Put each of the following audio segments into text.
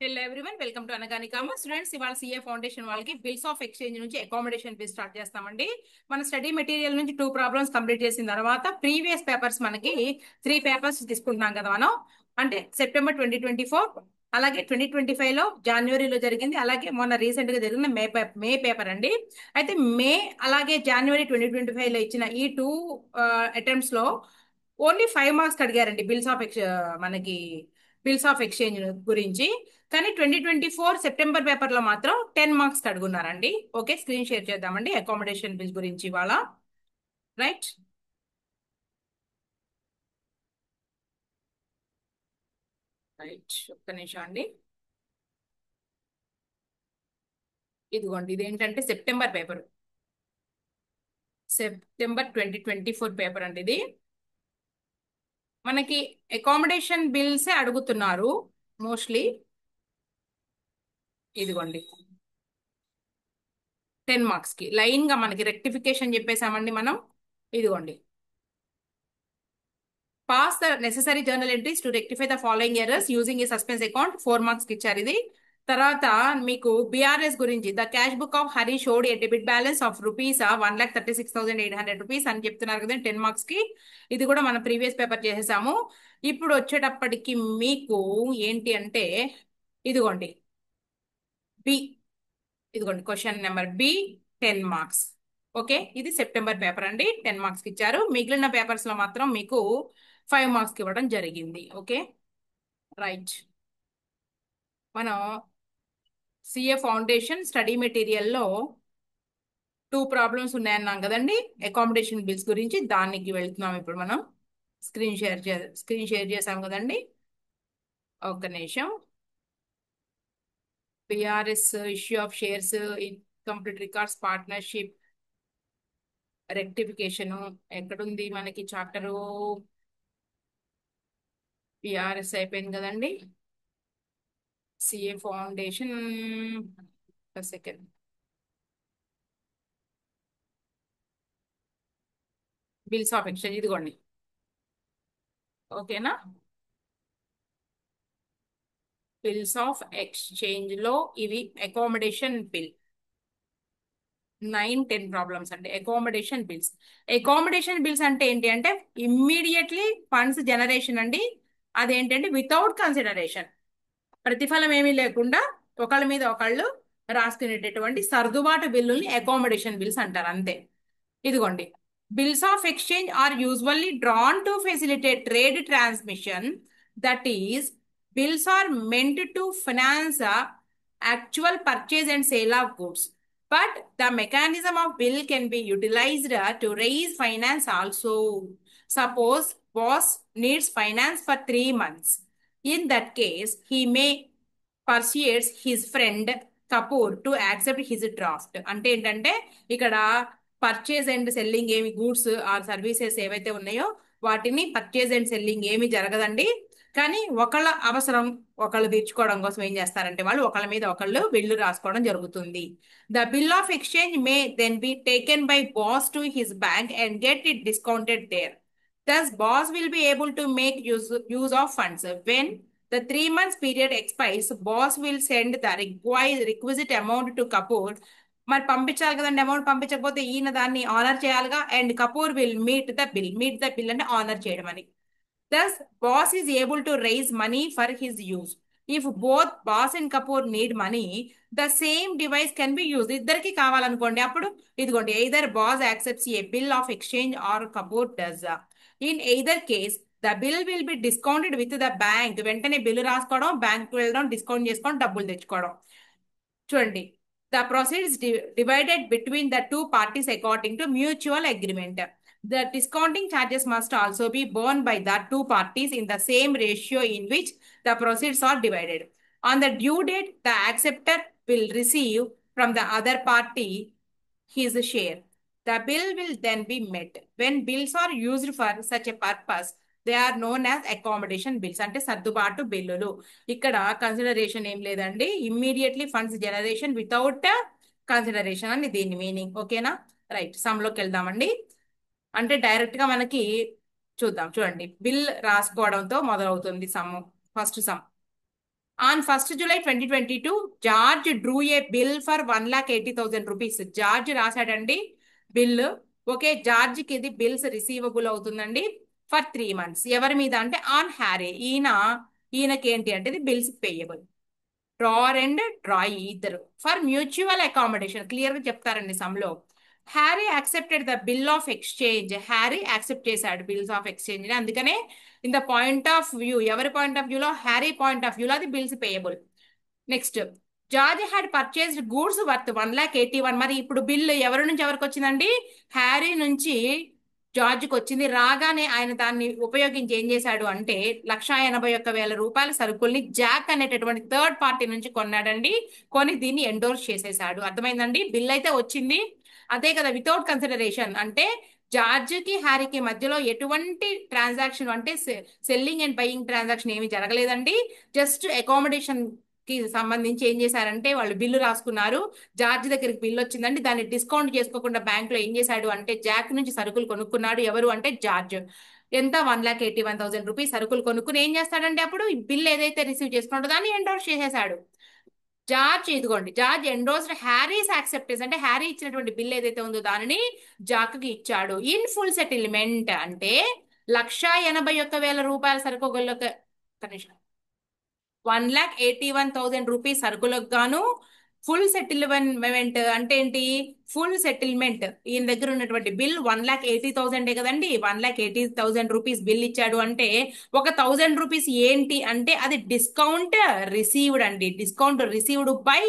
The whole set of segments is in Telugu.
Hello everyone, welcome to Anagani commerce. Students, ఇవాళ సిఏ ఫౌండేషన్ వాళ్ళకి బిల్స్ ఆఫ్ ఎక్స్చేంజ్ నుంచి అకామిడేషన్ బిల్ స్టార్ట్ చేస్తామండి. మన స్టడీ మెటీరియల్ నుంచి 2 ప్రాబ్లమ్స్ కంప్లీట్ చేసిన తర్వాత ప్రీవియస్ పేపర్స్ మనకి 3 పేపర్స్ తీసుకుంటున్నాం కదా మనం. అంటే సెప్టెంబర్ 2024, అలాగే 2025 లో జనవరిలో జరిగింది, అలాగే మొన్న రీసెంట్ గా జరిగిన మే పేపర్ అండి. అయితే మే అలాగే జనవరి 2025 లో ఇచ్చిన ఈ టూ అటెంప్ట్స్ లో ఓన్లీ 5 మార్క్స్ అడిగారండి. మనకి బిల్స్ ఆఫ్ ఎక్స్చేంజ్ గురించి. కానీ 2024 సెప్టెంబర్ పేపర్ లో మాత్రం 10 మార్క్స్ అడుగున్నారండి. ఓకే, స్క్రీన్ షేర్ చేద్దామండి అకామిడేషన్ బిల్ గురించి ఇవాళ. రైట్. రైట్, ఒక్క నిమిషం అండి. ఇదిగోండి, ఇదేంటంటే సెప్టెంబర్ పేపర్, సెప్టెంబర్ 2024 పేపర్ అండి ఇది. మనకి అకామిడేషన్ బిల్సే అడుగుతున్నారు మోస్ట్లీ. ఇదిగోండి, 10 మార్క్స్ కి లైన్ గా మనకి రెక్టిఫికేషన్ చెప్పేసామండి మనం. ఇదిగోండి, pass the necessary journal entries to rectify the following errors using a suspense account. 4 marks కి ఇచ్చారు ఇది. తర్వాత మీకు బిఆర్ఎస్ గురించి, the cash book of Hari showed A debit balance of rupees 1,36,800 rupees అని చెప్తున్నారు కదా 10 మార్క్స్ కి. ఇది కూడా మనం ప్రీవియస్ పేపర్ చేసేసాము. ఇప్పుడు వచ్చేటప్పటికి మీకు ఏంటి అంటే, ఇదిగోండి బి, ఇదిగోండి question number B, 10 marks. Okay, ఇది సెప్టెంబర్ పేపర్ అండి, 10 మార్క్స్ కి ఇచ్చారు. మిగిలిన పేపర్స్ లో మాత్రం మీకు 5 మార్క్స్ కి ఇవ్వడం జరిగింది. Okay, right. మనం సిఏ ఫౌండేషన్ స్టడీ మెటీరియల్లో 2 ప్రాబ్లమ్స్ ఉన్నాయన్నాం కదండి అకామిడేషన్ బిల్స్ గురించి. దానికి వెళ్తున్నాం ఇప్పుడు మనం. స్క్రీన్ షేర్ చేసాం కదండి. ఒక్క నిమిషం. BRS issue of shares, complete records, partnership, rectification ఎక్కడుంది మనకి చాప్టరు. బిఆర్ఎస్ అయిపోయింది కదండి. CA foundation, second bills of exchange, ఇదిగోండి. ఓకేనా, బిల్స్ ఆఫ్ ఎక్స్చేంజ్ లో ఇవి అకామిడేషన్ బిల్. 9, 10 ప్రాబ్లమ్స్ అంటే అకామిడేషన్ బిల్స్. అకామిడేషన్ బిల్స్ అంటే ఏంటి అంటే ఇమ్మీడియట్లీ ఫండ్స్ జనరేషన్ అండి. అదేంటంటే వితౌట్ కన్సిడరేషన్, ప్రతిఫలం ఏమీ లేకుండా ఒకళ్ళ మీద ఒకళ్ళు రాసుకునేటటువంటి సర్దుబాటు బిల్లుల్ని అకామిడేషన్ బిల్స్ అంటారు, అంతే. ఇదిగోండి, bills of exchange are usually drawn to facilitate trade transmission. That is, bills are meant to finance actual purchase and sale of goods. But the mechanism of bill can be utilized to raise finance also. Suppose boss needs finance for 3 months. In that case, he may persuade his friend Kapoor to accept his draft. అంటే ఏంటంటే ఇక్కడ పర్చేజ్ అండ్ సెల్లింగ్ ఏమి, గూడ్స్ ఆర్ సర్వీసెస్ ఏవైతే ఉన్నాయో వాటిని పర్చేజ్ అండ్ సెల్లింగ్ ఏమి జరగదండి. కానీ ఒకళ్ళ అవసరం ఒకళ్ళు తీర్చుకోవడం కోసం ఏం చేస్తారంటే వాళ్ళు ఒకళ్ళ మీద ఒకళ్ళు బిల్లు రాసుకోవడం జరుగుతుంది. The bill of exchange may then be taken by boss to his bank and get it discounted there. Thus, boss will be able to make use of funds. When the 3 months period expires, boss will send the requisite amount to Kapoor. మరి పంపించాలి కదండి, అమౌంట్ పంపించకపోతే ఈయన దాన్ని ఆనర్ చేయాలిగా. And Kapoor will meet the bill అంటే ఆనర్ చేయడం అని. Thus, boss is able to raise money for his use. If both boss and Kapoor need money, the same device can be used. ఇద్దరికి కావాలనుకోండి, అప్పుడు ఇదిగోండి, either boss accepts a bill of exchange or Kapoor does. In either case, the bill will be discounted with the bank. వెంటనే బిల్లు రాసుకోవడం, బ్యాంక్ వెళ్ళడం, డిస్కౌంట్ చేసుకోవడం, డబ్బులు తెచ్చుకోవడం. చూడండి, the proceeds divided between the two parties according to mutual agreement. The discounting charges must also be borne by the two parties in the same ratio in which the proceeds are divided. On the due date, the acceptor will receive from the other party his share. The bill will then be met. When bills are used for such a purpose, they are known as accommodation bills. అంటే సర్దుబాటు బిల్లులు. ఇక్కడ కన్సిడరేషన్ ఏం లేదండి, immediately funds generation without consideration అని దీని మీనింగ్. ఓకేనా, రైట్. సమ్ లోకి వెళ్దామండి. అంటే డైరెక్ట్ గా మనకి చూద్దాం. చూడండి, బిల్ రాసుకోవడంతో మొదలవుతుంది sum. First sum, on 1st July 2022 George drew a bill for 1,80,000 rupees. George రాశాడండి బిల్. ఓకే, జార్జ్కి ఇది బిల్స్ రిసీవబుల్ అవుతుందండి ఫర్ 3 months. ఎవరి మీద అంటే ఆన్ హ్యారీ. ఈయనకి ఏంటి అంటే ఇది bills payable. Drawer and drawee ఇద్దరు ఫర్ మ్యూచువల్ అకామిడేషన్ క్లియర్ గా చెప్తారండి సమ్లో. Harry accepted the bill of exchange. Harry accept చేశాడు బిల్స్ ఆఫ్ ఎక్స్చేంజ్ ని. అందుకనే in the point of view, ఎవరి పాయింట్ ఆఫ్ వ్యూలో, హ్యారీ పాయింట్ ఆఫ్ వ్యూలో అది bills payable. Next, George had purchased goods worth 1,81,000. మరి ఇప్పుడు బిల్లు ఎవరి నుంచి ఎవరికి వచ్చిందండి? హ్యారీ నుంచి జార్జ్కి వచ్చింది. రాగానే ఆయన దాన్ని ఉపయోగించి ఏం చేశాడు అంటే 1,81,000 సరుకుల్ని జాక్ అనేటటువంటి థర్డ్ పార్టీ నుంచి కొన్నాడండి. కొని దీన్ని ఎండోర్స్ చేసేసాడు. అర్థమైందండి? బిల్ అయితే వచ్చింది, అదే కదా వితౌట్ కన్సిడరేషన్ అంటే జార్జ్కి హ్యారీకి మధ్యలో ఎటువంటి ట్రాన్సాక్షన్ అంటే సెల్లింగ్ అండ్ బయింగ్ ట్రాన్సాక్షన్ ఏమీ జరగలేదండి. జస్ట్ అకామిడేషన్ కి సంబంధించి ఏం చేశారంటే వాళ్ళు బిల్లు రాసుకున్నారు. జార్జ్ దగ్గరికి బిల్లు వచ్చిందండి, దాన్ని డిస్కౌంట్ చేసుకోకుండా బ్యాంక్ లో ఏం చేశాడు అంటే జాక్ నుంచి సరుకులు కొనుక్కున్నాడు. ఎవరు అంటే జార్జ్. ఎంత? 1,81,000 రూపీస్ సరుకులు కొనుక్కుని ఏం చేస్తాడంటే అప్పుడు ఈ బిల్ ఏదైతే రిసీవ్ చేసుకున్నాడో దాన్ని ఎండోర్స్ చేసేసాడు. జార్జ్, ఇదిగోండి, జార్జ్ ఎండోర్స్డ్ హ్యారీస్ యాక్సెప్టెన్స్ అంటే హ్యారీ ఇచ్చినటువంటి బిల్ ఏదైతే ఉందో దానిని జాక్కి ఇచ్చాడు. ఇన్ ఫుల్ సెటిల్మెంట్ అంటే 1,81,000 సరుకులకు, 1,81,000 సరుకులకు గాను ఫుల్ సెటిల్మెంట్ అంటే ఏంటి? ఫుల్ సెటిల్మెంట్ ఈయన దగ్గర ఉన్నటువంటి బిల్ 1,80,000 కదండి. 1,80,000 బిల్ ఇచ్చాడు అంటే ఒక 1,000 రూపీస్ ఏంటి అంటే అది డిస్కౌంట్ రిసీవ్డ్ అండి. Discount received by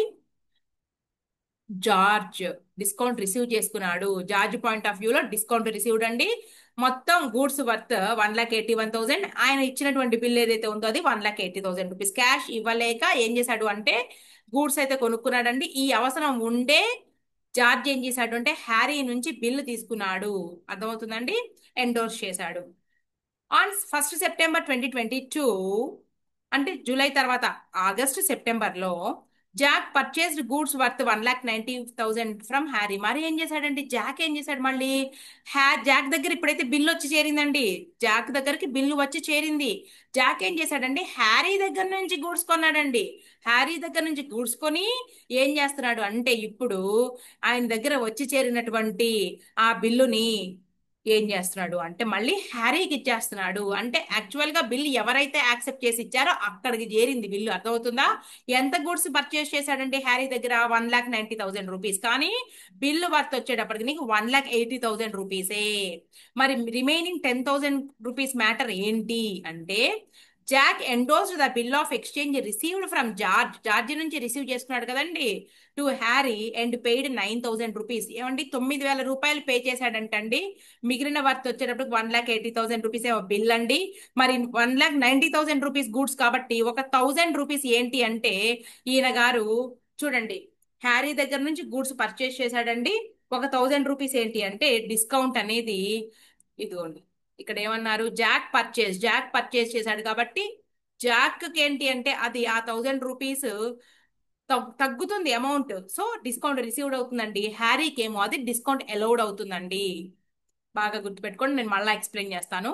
George. Discount receive చేసుకున్నాడు. జార్జ్ పాయింట్ ఆఫ్ వ్యూలో డిస్కౌంట్ రిసీవ్డ్ అండి. మొత్తం గూడ్స్ వర్త్ 1,81,000. ఆయన ఇచ్చినటువంటి బిల్ ఏదైతే ఉందో అది 1,80,000 రూపీస్. క్యాష్ ఇవ్వలేక ఏం చేశాడు అంటే గూడ్స్ అయితే కొనుక్కున్నాడండి. ఈ అవసరం ఉండే జార్జ్ ఏం చేశాడు అంటే హ్యారీ నుంచి బిల్లు తీసుకున్నాడు. అర్థమవుతుందండి? ఎండోర్స్ చేశాడు. ఆన్ 1st September 2022 అంటే జూలై తర్వాత సెప్టెంబర్ లో Jack purchased goods worth 1,90,000 from Harry. మరి ఏం చేశాడంటే జాక్ ఏం చేశాడు మళ్ళీ జాక్ దగ్గర ఇప్పుడైతే బిల్లు వచ్చి చేరిందండి. జాక్ దగ్గరికి బిల్లు వచ్చి చేరింది. జాక్ ఏం చేశాడంటే హ్యారీ దగ్గర నుంచి గూడ్స్ కొన్నాడండి. హ్యారీ దగ్గర నుంచి గూడ్స్ కొని ఏం చేస్తున్నాడు అంటే ఇప్పుడు ఆయన దగ్గర వచ్చి చేరినటువంటి ఆ బిల్లుని ఏం చేస్తున్నాడు అంటే మళ్ళీ హ్యారీకి ఇచ్చేస్తున్నాడు. అంటే యాక్చువల్ గా బిల్ ఎవరైతే యాక్సెప్ట్ చేసి ఇచ్చారో అక్కడికి చేరింది బిల్లు. అర్థమవుతుందా? ఎంత గుడ్స్ పర్చేస్ చేశాడంటే హ్యారీ దగ్గర 1,90,000 రూపీస్. కానీ బిల్లు వర్త్ వచ్చేటప్పటికి నీకు 1,80,000 రూపీసే. మరి రిమైనింగ్ 10,000 రూపీస్ మ్యాటర్ ఏంటి అంటే Jack endorsed the bill of exchange received from George. George నుంచి రిసీవ్ చేసుకున్నాడు కదండి to Harry and paid 9,000 rupees. ఏమండి 9,000 పే చేశాడంటండి. మిగిలిన వర్త్ వచ్చేటప్పుడు 1,80,000 రూపీస్ బిల్ అండి. మరి 1,90,000 రూపీస్ గూడ్స్ కాబట్టి ఒక 1,000 రూపీస్ ఏంటి అంటే ఈయన గారు చూడండి హ్యారీ దగ్గర నుంచి గూడ్స్ పర్చేస్ చేశాడండి. ఒక 1,000 రూపీస్ ఏంటి అంటే డిస్కౌంట్ అనేది ఇదిగోండి ఇక్కడ ఏమన్నారు జాక్ పర్చేస్ చేశాడు కాబట్టి జాక్ ఏంటి అంటే అది ఆ 1,000 రూపీస్ తగ్గుతుంది అమౌంట్. సో డిస్కౌంట్ రిసీవ్డ్ అవుతుందండి. హ్యారీకి ఏమో అది డిస్కౌంట్ అలౌడ్ అవుతుందండి. బాగా గుర్తుపెట్టుకోండి, నేను మళ్ళీ ఎక్స్ప్లెయిన్ చేస్తాను.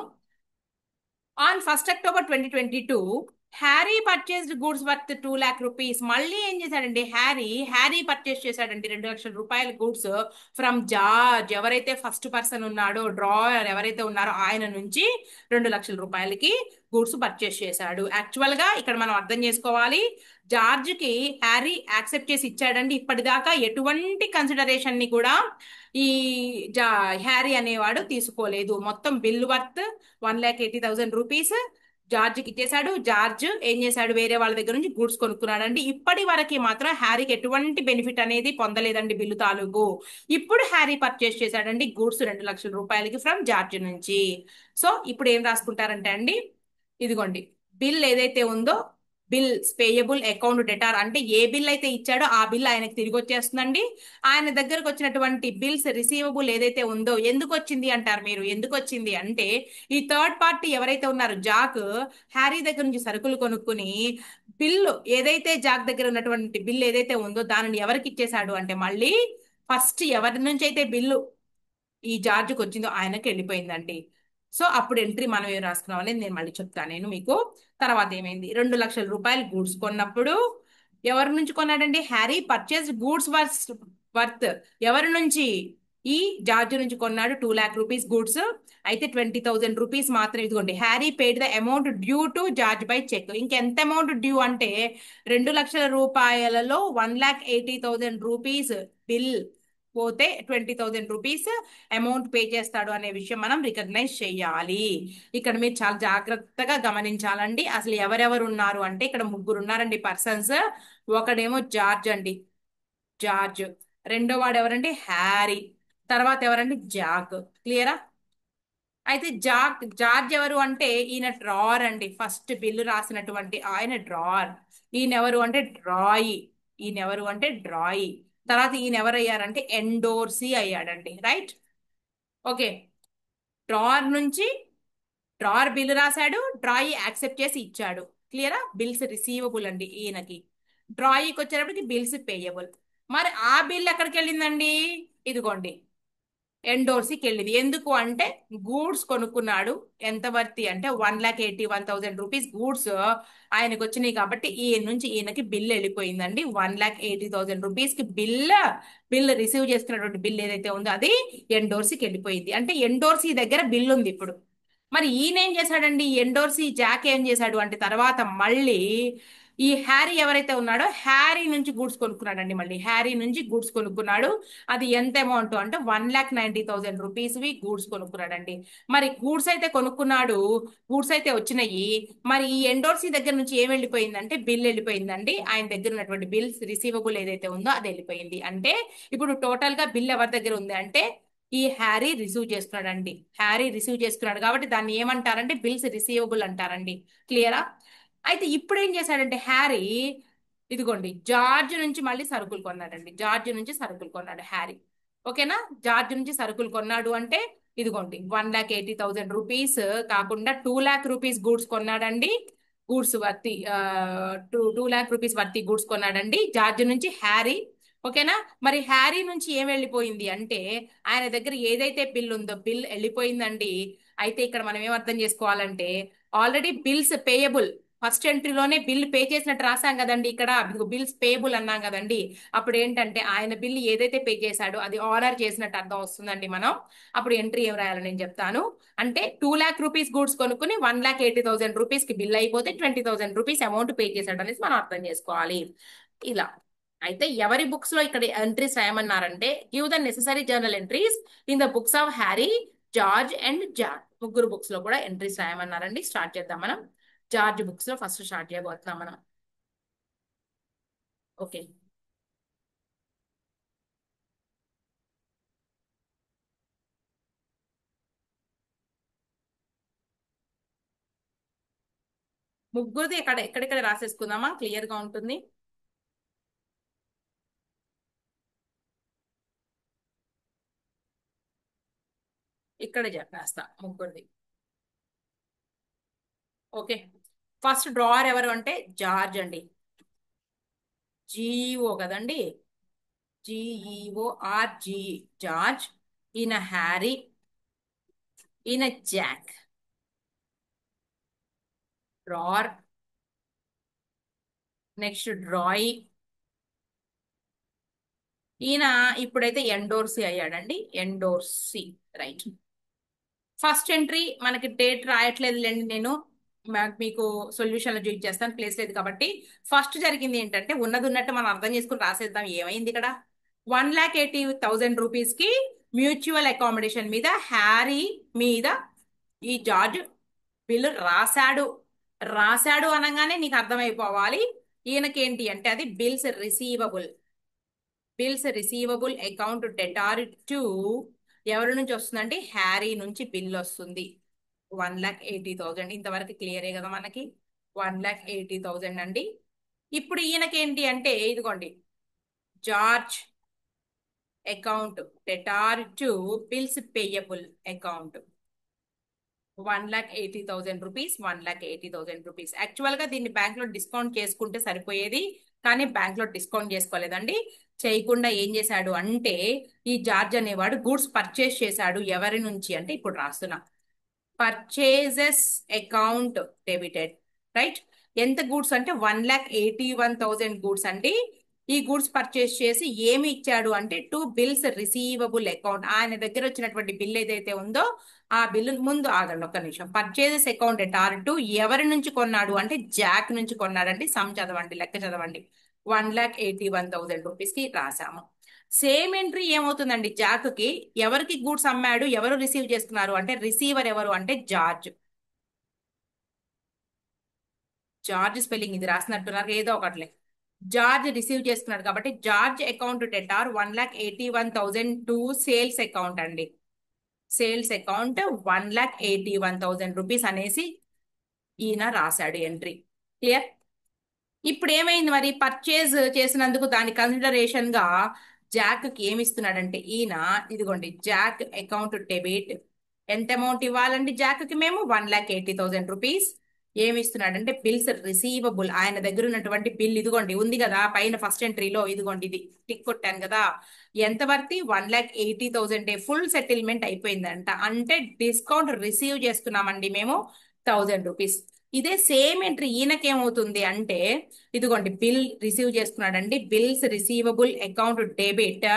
On 1st October 2022 Harry purchased goods worth 2,00,000 rupees. మళ్ళీ ఏం చేశాడండి హ్యారీ పర్చేస్ చేశాడండి 2,00,000 గూడ్స్ ఫ్రమ్ జార్జ్. ఎవరైతే ఫస్ట్ పర్సన్ ఉన్నాడో డ్రాయర్ ఎవరైతే ఉన్నారో ఆయన నుంచి 2,00,000 గూడ్స్ పర్చేస్ చేశాడు. యాక్చువల్ గా ఇక్కడ మనం అర్థం చేసుకోవాలి, జార్జ్ కి హ్యారీ యాక్సెప్ట్ చేసి ఇచ్చాడండి. ఇప్పటిదాకా ఎటువంటి కన్సిడరేషన్ ని కూడా ఈ హ్యారీ అనేవాడు తీసుకోలేదు. మొత్తం బిల్ వర్త్ 1,80,000 రూపీస్ జార్జ్కి ఇచ్చేశాడు. జార్జ్ ఏం చేశాడు వేరే వాళ్ళ దగ్గర నుంచి గూడ్స్ కొనుక్కున్నాడండి. ఇప్పటి వరకు మాత్రం హ్యారీకి ఎటువంటి బెనిఫిట్ అనేది పొందలేదండి బిల్లు తాలూకు. ఇప్పుడు హ్యారీ పర్చేస్ చేశాడండి గూడ్స్ 2,00,000 ఫ్రమ్ జార్జ్ నుంచి. సో ఇప్పుడు ఏం రాసుకుంటారంటే అండి ఇదిగోండి బిల్ ఏదైతే ఉందో బిల్స్ పేయబుల్ అకౌంట్ డెటార్ అంటే ఏ బిల్ అయితే ఇచ్చాడో ఆ బిల్ ఆయనకి తిరిగి వచ్చేస్తుందండి. ఆయన దగ్గరకు వచ్చినటువంటి బిల్స్ రిసీవబుల్ ఏదైతే ఉందో ఎందుకు వచ్చింది అంటారు మీరు? ఎందుకు వచ్చింది అంటే ఈ థర్డ్ పార్టీ ఎవరైతే ఉన్నారో జాక్ హ్యారీ దగ్గర నుంచి సరుకులు కొనుక్కుని బిల్లు ఏదైతే జాక్ దగ్గర ఉన్నటువంటి బిల్ ఏదైతే ఉందో దానిని ఎవరికి ఇచ్చేశాడు అంటే మళ్ళీ ఫస్ట్ ఎవరి నుంచి అయితే బిల్లు ఈ జార్జ్కి వచ్చిందో ఆయనకి వెళ్ళిపోయిందండి. సో అప్పుడు ఎంట్రీ మనం ఏం రాసుకున్నాం అనేది నేను మళ్ళీ చెప్తాను నేను మీకు. తర్వాత ఏమైంది, 2 లక్షల రూపాయలు గూడ్స్ కొన్నప్పుడు ఎవరి నుంచి కొన్నాడండి? హ్యారీ పర్చేస్ గూడ్స్ వర్త్ ఎవరి నుంచి? ఈ జార్జ్ నుంచి కొన్నాడు 2 lakh రూపీస్ గూడ్స్. అయితే 20,000 రూపీస్ మాత్రం ఇదిగోండి, Harry paid the amount due to George by cheque. ఇంకెంత అమౌంట్ డ్యూ అంటే 2 లక్షల రూపాయలలో 1,80,000 రూపీస్ బిల్ పోతే 20,000 రూపీస్ అమౌంట్ పే చేస్తాడు అనే విషయం మనం రికగ్నైజ్ చేయాలి. ఇక్కడ మీరు చాలా జాగ్రత్తగా గమనించాలండి. అసలు ఎవరెవరు ఉన్నారు అంటే ఇక్కడ ముగ్గురు ఉన్నారండి పర్సన్స్. ఒకడేమో జార్జ్ అండి, జార్జ్. రెండో వాడు ఎవరండి? హ్యారీ. తర్వాత ఎవరండి? జాక్. క్లియరా? అయితే జార్జ్ ఎవరు అంటే ఈయన డ్రార్ అండి, ఫస్ట్ బిల్లు రాసినటువంటి ఆయన డ్రార్. ఈయన ఎవరు అంటే డ్రాయి. ఈయన ఎవరు అంటే డ్రాయి. తర్వాత ఈయన ఎవరు అయ్యారంటే ఎండోర్సీ అయ్యాడండి. రైట్? ఓకే. డ్రార్ నుంచి డ్రార్ బిల్ రాశాడు, డ్రాయి యాక్సెప్ట్ చేసి ఇచ్చాడు. క్లియరా? బిల్స్ రిసీవబుల్ అండి ఈయనకి. డ్రాయికి వచ్చేటప్పటికి బిల్స్ పేయబుల్. మరి ఆ బిల్ ఎక్కడికి వెళ్ళిందండి? ఇదిగోండి, ఎండోర్సీకి వెళ్ళింది. ఎందుకు అంటే గూడ్స్ కొనుక్కున్నాడు. ఎంత వర్తి అంటే 1,81,000 రూపీస్ గూడ్స్ ఆయనకు వచ్చినాయి కాబట్టి ఈయన నుంచి ఈయనకి బిల్ వెళ్ళిపోయిందండి. 1,80,000 రూపీస్ కి బిల్ రిసీవ్ చేసుకున్నటువంటి బిల్ ఏదైతే ఉందో అది ఎండోర్సీకి వెళ్ళిపోయింది. అంటే ఎండోర్సీ దగ్గర బిల్ ఉంది ఇప్పుడు. మరి ఈయన ఏం చేశాడండి? ఎండోర్సీ జాక్ ఏం చేశాడు అంటే తర్వాత మళ్ళీ ఈ హ్యారీ ఎవరైతే ఉన్నాడో హ్యారీ నుంచి గూడ్స్ కొనుక్కున్నాడండి. మళ్ళీ హ్యారీ నుంచి గూడ్స్ కొనుక్కున్నాడు. అది ఎంత అమౌంట్ అంటే 1,90,000 రూపీస్ గూడ్స్ కొనుక్కున్నాడండి. మరి గూడ్స్ అయితే కొనుక్కున్నాడు, గూడ్స్ అయితే వచ్చినాయి. మరి ఈ ఎండోర్సీ దగ్గర నుంచి ఏం వెళ్ళిపోయిందంటే బిల్ వెళ్ళిపోయిందండి. ఆయన దగ్గర ఉన్నటువంటి బిల్స్ రిసీవబుల్ ఏదైతే ఉందో అది వెళ్ళిపోయింది. అంటే ఇప్పుడు టోటల్ గా బిల్ ఎవరి దగ్గర ఉంది అంటే ఈ హ్యారీ రిసీవ్ చేసుకున్నాడండి. హ్యారీ రిసీవ్ చేసుకున్నాడు కాబట్టి దాన్ని ఏమంటారంటే బిల్స్ రిసీవబుల్ అంటారండి. క్లియరా? అయితే ఇప్పుడు ఏం చేశాడంటే హ్యారీ, ఇదిగోండి, జార్జ్ నుంచి మళ్ళీ సరుకులు కొన్నాడండి. జార్జ్ నుంచి సరుకులు కొన్నాడు హ్యారీ. ఓకేనా? జార్జ్ నుంచి సరుకులు కొన్నాడు అంటే ఇదిగోండి 1,80,000 రూపీస్ కాకుండా 2 lakh రూపీస్ గూడ్స్ కొన్నాడండి. Goods worth 2 lakh rupees worth goods కొన్నాడండి జార్జ్ నుంచి హ్యారీ. ఓకేనా? మరి హ్యారీ నుంచి ఏం వెళ్ళిపోయింది అంటే ఆయన దగ్గర ఏదైతే బిల్ ఉందో బిల్ వెళ్ళిపోయిందండి. అయితే ఇక్కడ మనం ఏం అర్థం చేసుకోవాలంటే ఆల్రెడీ బిల్స్ పేయబుల్, ఫస్ట్ ఎంట్రీలోనే బిల్ పే చేసినట్టు రాసాం కదండి. ఇక్కడ బిల్స్ పేయబుల్ అన్నాం కదండి. అప్పుడు ఏంటంటే ఆయన బిల్ ఏదైతే పే చేశాడో అది ఆర్డర్ చేసినట్టు అర్థం వస్తుందండి. మనం అప్పుడు ఎంట్రీ ఏం రాయాలని నేను చెప్తాను. అంటే 2 lakh రూపీస్ గూడ్స్ కొనుక్కుని 1,80,000 రూపీస్ కి బిల్ అయిపోతే 20,000 రూపీస్ అమౌంట్ పే చేశాడు అనేసి మనం అర్థం చేసుకోవాలి. ఇలా. అయితే ఎవరి బుక్స్ లో ఇక్కడ ఎంట్రీస్ రాయమన్నారంటే give the necessary journal entries in the books of Harry, George and Jack. ముగ్గురు బుక్స్ లో కూడా ఎంట్రీస్ రాయమన్నారండి. స్టార్ట్ చేద్దాం మనం. జార్జ్ బుక్స్ లో ఫస్ట్ స్టార్ట్ చేయబోతున్నాం మనం. ఓకే. ముగ్గురిది ఎక్కడెక్కడ రాసేసుకుందామా, క్లియర్ గా ఉంటుంది. ఇక్కడే చెప్పేస్తా ముగ్గురిది. ఓకే. ఫస్ట్ డ్రావర్ ఎవరు అంటే జార్జ్ అండి. జిఈఓ కదండి, జిఈఓ జార్జ్. ఈయన హ్యారీ, ఈయన జాక్. Drawer, next డ్రాయి. ఈయన ఇప్పుడైతే ఎండోర్సీ అయ్యాడండి, ఎండోర్సీ. రైట్. ఫస్ట్ ఎంట్రీ మనకి డేట్ రాయట్లేదులేండి నేను, మీకు సొల్యూషన్ లో చూస్ చేస్తాను, ప్లేస్ లేదు కాబట్టి. ఫస్ట్ జరిగింది ఏంటంటే ఉన్నది ఉన్నట్టు మనం అర్థం చేసుకుని రాసేద్దాం. ఏమైంది ఇక్కడ? 1,80,000 రూపీస్ కి మ్యూచువల్ అకామిడేషన్ మీద హ్యారీ మీద ఈ జార్జ్ బిల్లు రాశాడు. రాశాడు అనగానే నీకు అర్థమైపోవాలి ఈయనకేంటి అంటే అది bills receivable account debtor to ఎవరి నుంచి వస్తుందంటే హ్యారీ నుంచి బిల్ వస్తుంది. 1,80,000. ఇంతవరకు క్లియరే కదా మనకి? 1,80,000 అండి. ఇప్పుడు ఈయనకేంటి అంటే ఇదిగోండి, George account debtor to bills payable account 1,80,000 rupees. 1,80,000 rupees. Actual గా దీన్ని బ్యాంక్ లో డిస్కౌంట్ చేసుకుంటే సరిపోయేది, కానీ బ్యాంక్ లో డిస్కౌంట్ చేసుకోలేదండి. చేయకుండా ఏం చేశాడు అంటే ఈ జార్జ్ అనేవాడు గూడ్స్ పర్చేస్ చేశాడు. ఎవరి నుంచి అంటే ఇప్పుడు రాస్తున్నా, పర్చేజెస్ అకౌంట్ డెబిటెడ్, రైట్. ఎంత గూడ్స్ అంటే 1,81,000 గూడ్స్ అండి. ఈ గూడ్స్ పర్చేస్ చేసి ఏమి ఇచ్చాడు అంటే టు బిల్స్ రిసీవబుల్ అకౌంట్, ఆయన దగ్గర వచ్చినటువంటి బిల్ ఏదైతే ఉందో ఆ బిల్లు ముందు ఆగండి ఒక్క నిమిషం. పర్చేజెస్ అకౌంట్ టార్ టు ఎవరి నుంచి కొన్నాడు అంటే జాక్ నుంచి కొన్నాడండి. సమ్ చదవండి, లెక్క చదవండి. 1,81,000 రూపీస్ కి రాసాము. సేమ్ ఎంట్రీ ఏమవుతుందండి జాక్ కి, ఎవరికి గూడ్స్ అమ్మాడు, ఎవరు రిసీవ్ చేసుకున్నారు అంటే రిసీవర్ ఎవరు అంటే జార్జ్. జార్జ్ స్పెల్లింగ్ ఇది రాసినట్టున్నారు ఏదో ఒకట్లే. జార్జ్ రిసీవ్ చేసుకున్నాడు కాబట్టి George account debtor 1,81,000 to sales account అండి. సేల్స్ అకౌంట్ 1,81,000 రూపీస్ అనేసి ఈయన రాశాడు ఎంట్రీ. క్లియర్. ఇప్పుడు ఏమైంది మరి, పర్చేజ్ చేసినందుకు దాని కన్సిడరేషన్ గా జాక్ కి ఏమి ఇస్తున్నాడంటే ఈయన, ఇదిగోండి జాక్ అకౌంట్ డెబిట్. ఎంత అమౌంట్ ఇవ్వాలండి జాక్ కి మేము? 1,80,000 రూపీస్. ఏమి ఇస్తున్నాడంటే బిల్స్ రిసీవబుల్, ఆయన దగ్గర ఉన్నటువంటి బిల్ ఇదిగోండి ఉంది కదా పైన ఫస్ట్ ఎంట్రీలో, ఇదిగోండి ఇది టిక్ కొట్టాను కదా. ఎంత వర్తి? 1,80,000. ఫుల్ సెటిల్మెంట్ అయిపోయిందంట, అంటే డిస్కౌంట్ రిసీవ్ చేసుకున్నామండి మేము 1,000 రూపీస్. ఇదే సేమ్ ఎంట్రీ ఈయనకేమవుతుంది అంటే, ఇదిగోండి బిల్ రిసీవ్ చేసుకున్నాడండి, బిల్స్ రిసీవబుల్ అకౌంట్ డెబిట్.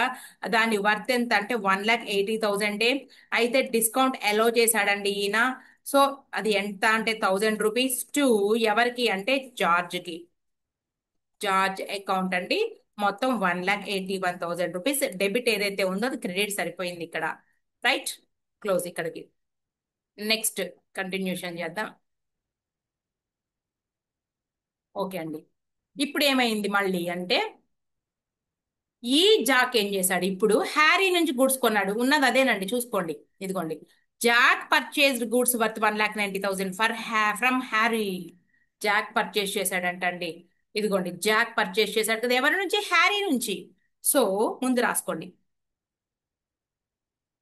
దాని వర్త్ ఎంత అంటే 1,80,000. అయితే డిస్కౌంట్ అలో చేశాడండి ఈయన. సో అది ఎంత అంటే 1,000 రూపీస్ టు ఎవరికి అంటే జార్జ్ కి. జార్జ్ అకౌంట్ అండి. మొత్తం 1,81,000 రూపీస్ డెబిట్ ఏదైతే ఉందో అది క్రెడిట్ సరిపోయింది ఇక్కడ. రైట్. క్లోజ్ ఇక్కడికి. నెక్స్ట్ కంటిన్యూషన్ చేద్దాం. ఓకే అండి. ఇప్పుడు ఏమైంది మళ్ళీ అంటే, ఈ జాక్ ఏం చేశాడు, ఇప్పుడు హ్యారీ నుంచి గూడ్స్ కొన్నాడు. ఉన్నది అదేనండి, చూసుకోండి. ఇదిగోండి Jack purchased goods worth 1,90,000 from Harry. Jack purchase చేశాడంటండి. ఇదిగోండి జాక్ పర్చేస్ చేశాడు కదా, ఎవరి నుంచి? హ్యారీ నుంచి. సో ముందు రాసుకోండి,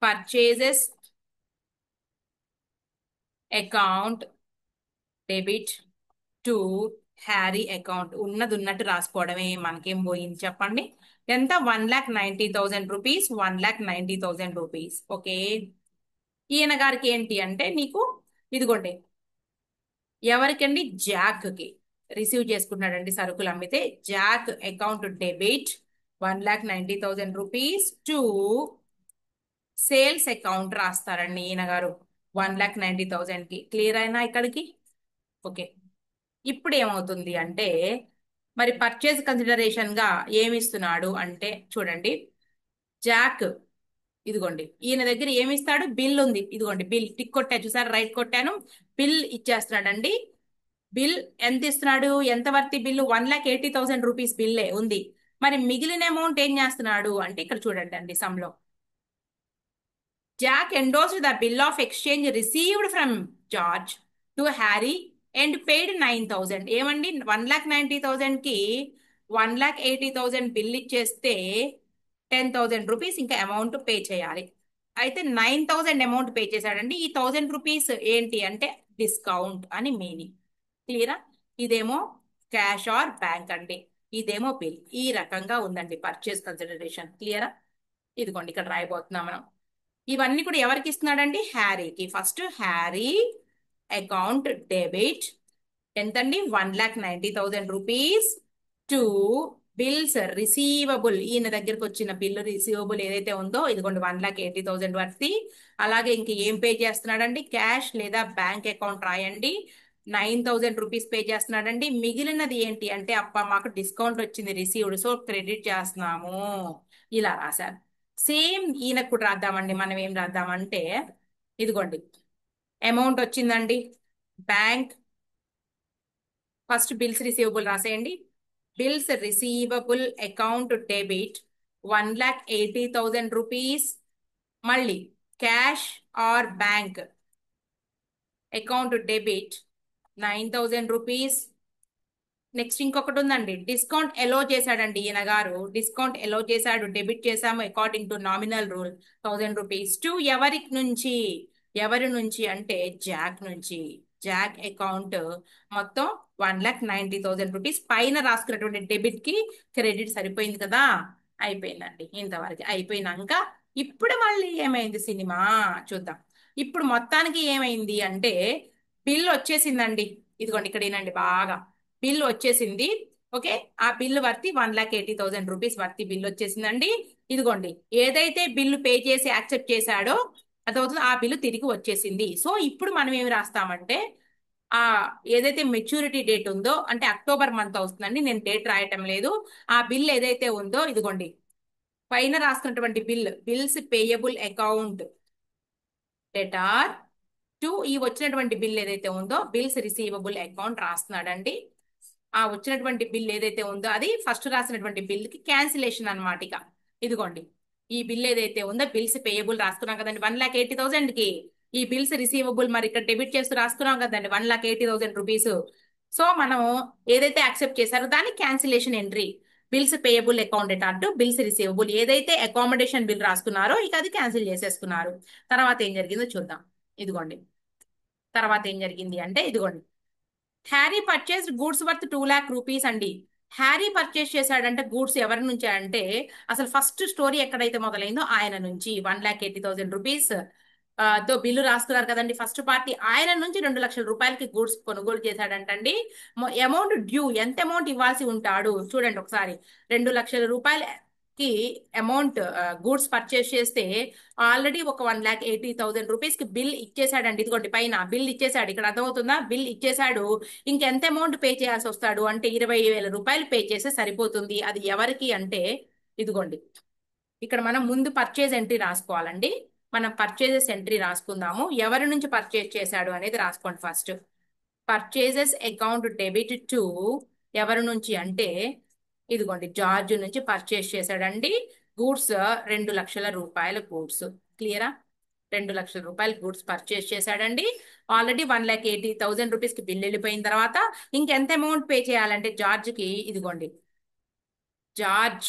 purchases account debit to Harry account. ఉన్నది ఉన్నట్టు రాసుకోవడమే, మనకేం పోయింది చెప్పండి. ఎంత? 1,90,000 రూపీస్. 1,90,000 రూపీస్. ఓకే. ఈయన గారికి ఏంటి అంటే నీకు, ఇదిగోండి ఎవరికండి? జాక్ కి రిసీవ్ చేసుకున్నాడండి సరుకులు అమ్మితే. Jack account debit 1,90,000 rupees to sales account రాస్తారండి ఈయన గారు 1,90,000 కి. క్లియర్ అయినా ఇక్కడికి? ఓకే. ఇప్పుడు ఏమవుతుంది అంటే, మరి పర్చేజ్ కన్సిడరేషన్ గా ఏమి ఇస్తున్నాడు అంటే చూడండి, జాక్ ఇదిగోండి ఈయన దగ్గర ఏమి ఇస్తాడు? బిల్ ఉంది, ఇదిగోండి బిల్ టిక్ కొట్టా చూసారు, రైట్ కొట్టాను. బిల్ ఇచ్చేస్తున్నాడండి. బిల్ ఎంత ఇస్తున్నాడు? ఎంత వర్తి బిల్లు? 1,80,000 రూపీస్ బిల్లే ఉంది. మరి మిగిలిన అమౌంట్ ఏం చేస్తున్నాడు అంటే ఇక్కడ చూడండి అండి సమ్లో, Jack endorsed the bill of exchange received from George to Harry and paid 9,000. ఏమండి 1,90,000 కి 1,80,000 బిల్ ఇచ్చేస్తే 10,000 రూపీస్ ఇంకా అమౌంట్ పే చేయాలి. అయితే 9,000 అమౌంట్ పే చేశాడండి. ఈ 1,000 రూపీస్ ఏంటి అంటే డిస్కౌంట్ అని మీనింగ్. క్లియరా? ఇదేమో క్యాష్ ఆర్ బ్యాంక్ అండి, ఇదేమో బిల్. ఈ రకంగా ఉందండి పర్చేస్ కన్సిడరేషన్. క్లియరా? ఇదిగోండి ఇక్కడ రాయబోతున్నాం మనం. ఇవన్నీ కూడా ఎవరికి ఇస్తున్నాడండి? హ్యారీకి. ఫస్ట్ హ్యారీ అకౌంట్ డెబిట్ ఎంతండి? 1,90,000 రూపీస్ టు బిల్స్ రిసీవబుల్. ఈయన దగ్గరకు వచ్చిన బిల్లు రిసీవబుల్ ఏదైతే ఉందో ఇదిగోండి 1,80,000 వర్తి. అలాగే ఇంక ఏం పే చేస్తున్నాడండి? క్యాష్ లేదా బ్యాంక్ అకౌంట్ రాయండి. 9,000 రూపీస్ పే చేస్తున్నాడండి. మిగిలినది ఏంటి అంటే అప్ప మాకు డిస్కౌంట్ వచ్చింది రిసీవ్డ్, సో క్రెడిట్ చేస్తున్నాము. ఇలా రాశారు. సేమ్ ఈయనకు కూడా రాద్దామండి. మనం ఏం రాద్దామంటే ఇదిగోండి అమౌంట్ వచ్చిందండి, బ్యాంక్. ఫస్ట్ బిల్స్ రిసీవబుల్ రాసేయండి. Bills receivable account debit 1,80,000 rupees. మళ్ళీ cash or bank account debit 9,000 rupees. Next ఇంకొకటి ఉందండి, డిస్కౌంట్ ఎలో చేశాడండి ఈయన గారు. డిస్కౌంట్ ఎలో చేశాడు, డెబిట్ చేశాము according to nominal rule 1,000 rupees to ఎవరి నుంచి? ఎవరి నుంచి అంటే జాక్ నుంచి. జాక్ అకౌంట్ మొత్తం 1,90,000 రూపీస్ పైన రాసుకున్నటువంటి డెబిట్ కి క్రెడిట్ సరిపోయింది కదా. అయిపోయిందండి ఇంతవరకు. అయిపోయినాక ఇప్పుడు మళ్ళీ ఏమైంది సినిమా చూద్దాం. ఇప్పుడు మొత్తానికి ఏమైంది అంటే బిల్ వచ్చేసిందండి. ఇదిగోండి ఇక్కడ ఏనండి బాగా బిల్ వచ్చేసింది. ఓకే, ఆ బిల్లు వర్తి 1,80,000 రూపీస్ వర్తి బిల్ వచ్చేసిందండి. ఇదిగోండి ఏదైతే బిల్లు పే చేసి యాక్సెప్ట్ చేశాడో అదవుతుంది, ఆ బిల్లు తిరిగి వచ్చేసింది. సో ఇప్పుడు మనం ఏమి రాస్తామంటే ఆ ఏదైతే మెచ్యూరిటీ డేట్ ఉందో అంటే అక్టోబర్ మంత్ అవుతుందండి, నేను డేట్ రాయటం లేదు. ఆ బిల్ ఏదైతే ఉందో ఇదిగోండి పైన రాస్తున్నటువంటి bills payable account debtor to ఈ వచ్చినటువంటి బిల్ ఏదైతే ఉందో బిల్స్ రిసీవబుల్ అకౌంట్ రాస్తున్నాడండి. ఆ వచ్చినటువంటి బిల్ ఏదైతే ఉందో అది ఫస్ట్ రాసినటువంటి బిల్ కి క్యాన్సిలేషన్ అనమాట. ఇక ఇదిగోండి ఈ బిల్ ఏదైతే ఉందో బిల్స్ పేయబుల్ రాసుకున్నాం కదండి 1,80,000 కి. ఈ బిల్స్ రిసీవబుల్ మరి ఇక్కడ డెబిట్ చేస్తూ రాసుకున్నాం కదండి 1,80,000 రూపీస్. సో మనం ఏదైతే యాక్సెప్ట్ చేశారో దాని cancellation entry bills payable account అటు బిల్స్ రిసీవబుల్ ఏదైతే అకామిడేషన్ బిల్ రాసుకున్నారో ఇక అది క్యాన్సిల్ చేసేసుకున్నారు. తర్వాత ఏం జరిగిందో చూద్దాం. ఇదిగోండి తర్వాత ఏం జరిగింది అంటే ఇదిగోండి Harry purchased goods worth 2,00,000 rupees అండి. హ్యారీ పర్చేస్ చేశాడంటే గూడ్స్ ఎవరి నుంచి అంటే అసలు ఫస్ట్ స్టోరీ ఎక్కడైతే మొదలైందో ఆయన నుంచి 1,80,000 రూపీస్ తో బిల్లు రాసుకున్నారు కదండి ఫస్ట్ పార్టీ. ఆయన నుంచి 2,00,000 రూపాయలకి గూడ్స్ కొనుగోలు చేశాడంటండి. అమౌంట్ డ్యూ ఎంత అమౌంట్ ఇవ్వాల్సి ఉంటాడు చూడండి ఒకసారి. 2,00,000 రూపాయలకి అమౌంట్ గూడ్స్ పర్చేస్ చేస్తే ఆల్రెడీ ఒక 1,80,000 రూపీస్ కి బిల్ ఇచ్చేసాడండి. ఇదిగోండి పైన బిల్ ఇచ్చేసాడు, ఇక్కడ అర్థమవుతుందా, బిల్ ఇచ్చేసాడు. ఇంకెంత అమౌంట్ పే చేయాల్సి వస్తాడు అంటే 20,000 రూపాయలు పే చేస్తే సరిపోతుంది. అది ఎవరికి అంటే ఇదిగోండి ఇక్కడ మనం ముందు పర్చేజ్ ఎంట్రీ రాసుకోవాలండి. మనం పర్చేజెస్ ఎంట్రీ రాసుకుందాము. ఎవరి నుంచి పర్చేజ్ చేశాడు అనేది రాసుకోండి first. Purchases account debit to ఎవరి నుంచి అంటే ఇదిగోండి జార్జ్ నుంచి పర్చేజ్ చేశాడండి గూడ్స్ 2,00,000 రూపాయల గూడ్స్. క్లియరా? 2,00,000 రూపాయల గూడ్స్ పర్చేజ్ చేశాడండి. ఆల్రెడీ 1,80,000 రూపీస్ కి బిల్ వెళ్ళిపోయిన తర్వాత ఇంకెంత అమౌంట్ పే చేయాలంటే జార్జ్ కి ఇదిగోండి George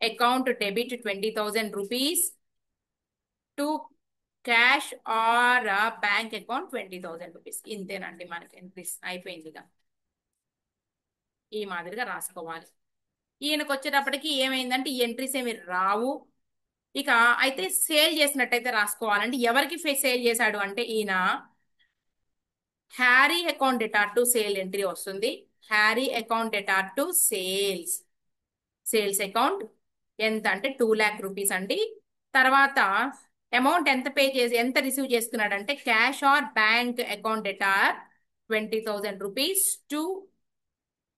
account debit 20,000 rupees to cash or bank account 20,000 rupees. ఇంతేనండి మనకి ఎంట్రీస్ అయిపోయింది. ఇక ఈ మాదిరిగా రాసుకోవాలి. ఈయనకు వచ్చేటప్పటికి ఏమైందంటే ఈ ఎంట్రీస్ ఏమి రావు. ఇక అయితే సేల్ చేసినట్టయితే రాసుకోవాలండి. ఎవరికి సేల్ చేశాడు అంటే ఈయన Harry account debtor to sale entry వస్తుంది. Harry account debtor to sales account ఎంత అంటే 2,00,000 రూపీస్ అండి. తర్వాత అమౌంట్ ఎంత పే చేసి ఎంత రిసీవ్ చేసుకున్నాడంటే cash or bank account debtor 20,000 rupees to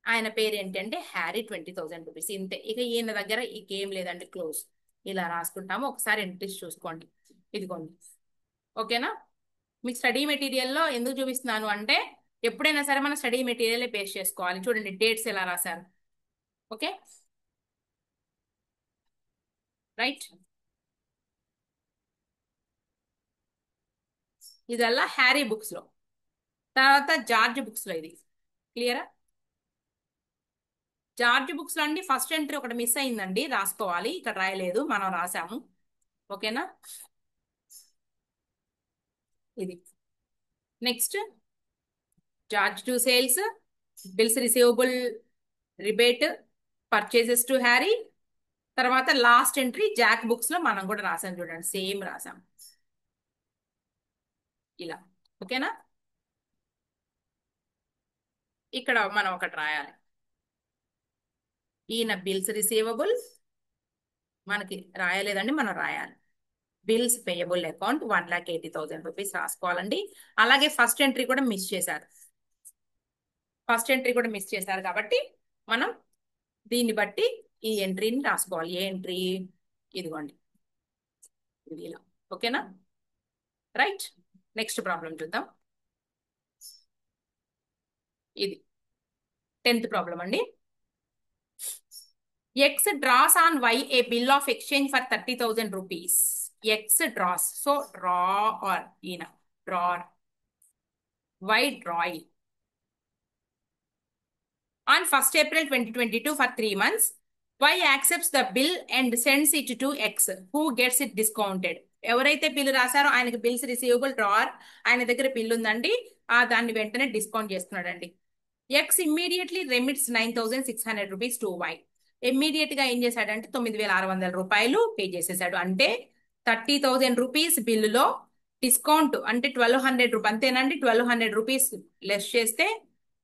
ఆయన పేరు ఏంటి అంటే హ్యారీ 20,000 రూపీస్. ఇంతే. ఇక ఈయన దగ్గర ఏం లేదండి, క్లోజ్. ఇలా రాసుకుంటాము. ఒకసారి ఎంట్రీస్ చూసుకోండి. ఇదిగోండి. ఓకేనా? మీకు స్టడీ మెటీరియల్లో ఎందుకు చూపిస్తున్నాను అంటే ఎప్పుడైనా సరే మనం స్టడీ మెటీరియల్ బేస్ చేసుకోవాలి. చూడండి డేట్స్ ఎలా రాశారు. Okay right. ఇదల్లా హ్యారీ బుక్స్ లో. తర్వాత జార్జ్ బుక్స్ లో ఇది. క్లియరా? జార్జ్ బుక్స్ లో అండి ఫస్ట్ ఎంట్రీ ఒకటి మిస్ అయిందండి, రాసుకోవాలి. ఇక్కడ రాయలేదు, మనం రాసాము. ఓకేనా? ఇది next George to sales bills receivable rebate purchases to Harry. తర్వాత లాస్ట్ ఎంట్రీ జాక్ బుక్స్ లో మనం కూడా రాసాం చూడండి, సేమ్ రాసాం ఇలా. ఓకేనా? ఇక్కడ మనం ఒకటి రాయాలి. ఈయన బిల్స్ రిసీవబుల్ మనకి రాయలేదండి, మనం రాయాలి. బిల్స్ పేయబుల్ అకౌంట్ 1,80,000 రూపీస్ రాసుకోవాలండి. అలాగే ఫస్ట్ ఎంట్రీ కూడా మిస్ చేశారు. కాబట్టి మనం దీన్ని బట్టి ఈ ఎంట్రీని రాసుకోవాలి. ఏ ఎంట్రీ? ఇదిగోండి ఇది ఇలా. ఓకేనా? రైట్. నెక్స్ట్ ప్రాబ్లం చూద్దాం. ఇది 10th ప్రాబ్లం అండి. X draws on Y a bill of exchange for 30,000 rupees. X draws. So draw or drawer. Y drawing. On 1st April 2022 for 3 months, Y accepts the bill and sends it to X, who gets it discounted. ఎవరైతే బిల్లు రాశారో ఆయనకి బిల్స్ రిసీవబుల్ డ్రావర్, ఆయన దగ్గర బిల్ ఉందండి, దాన్ని వెంటనే డిస్కౌంట్ చేస్తున్నాడండి. X immediately remits 9,600 rupees to Y. Immediate గా ఏం చేశాడంటే 9,600 రూపాయలు పే చేసేసాడు. అంటే 30,000 రూపీస్ బిల్లులో డిస్కౌంట్ అంటే 1,200 రూపీస్ అంతేనండి. 1,200 రూపీస్ లెస్ చేస్తే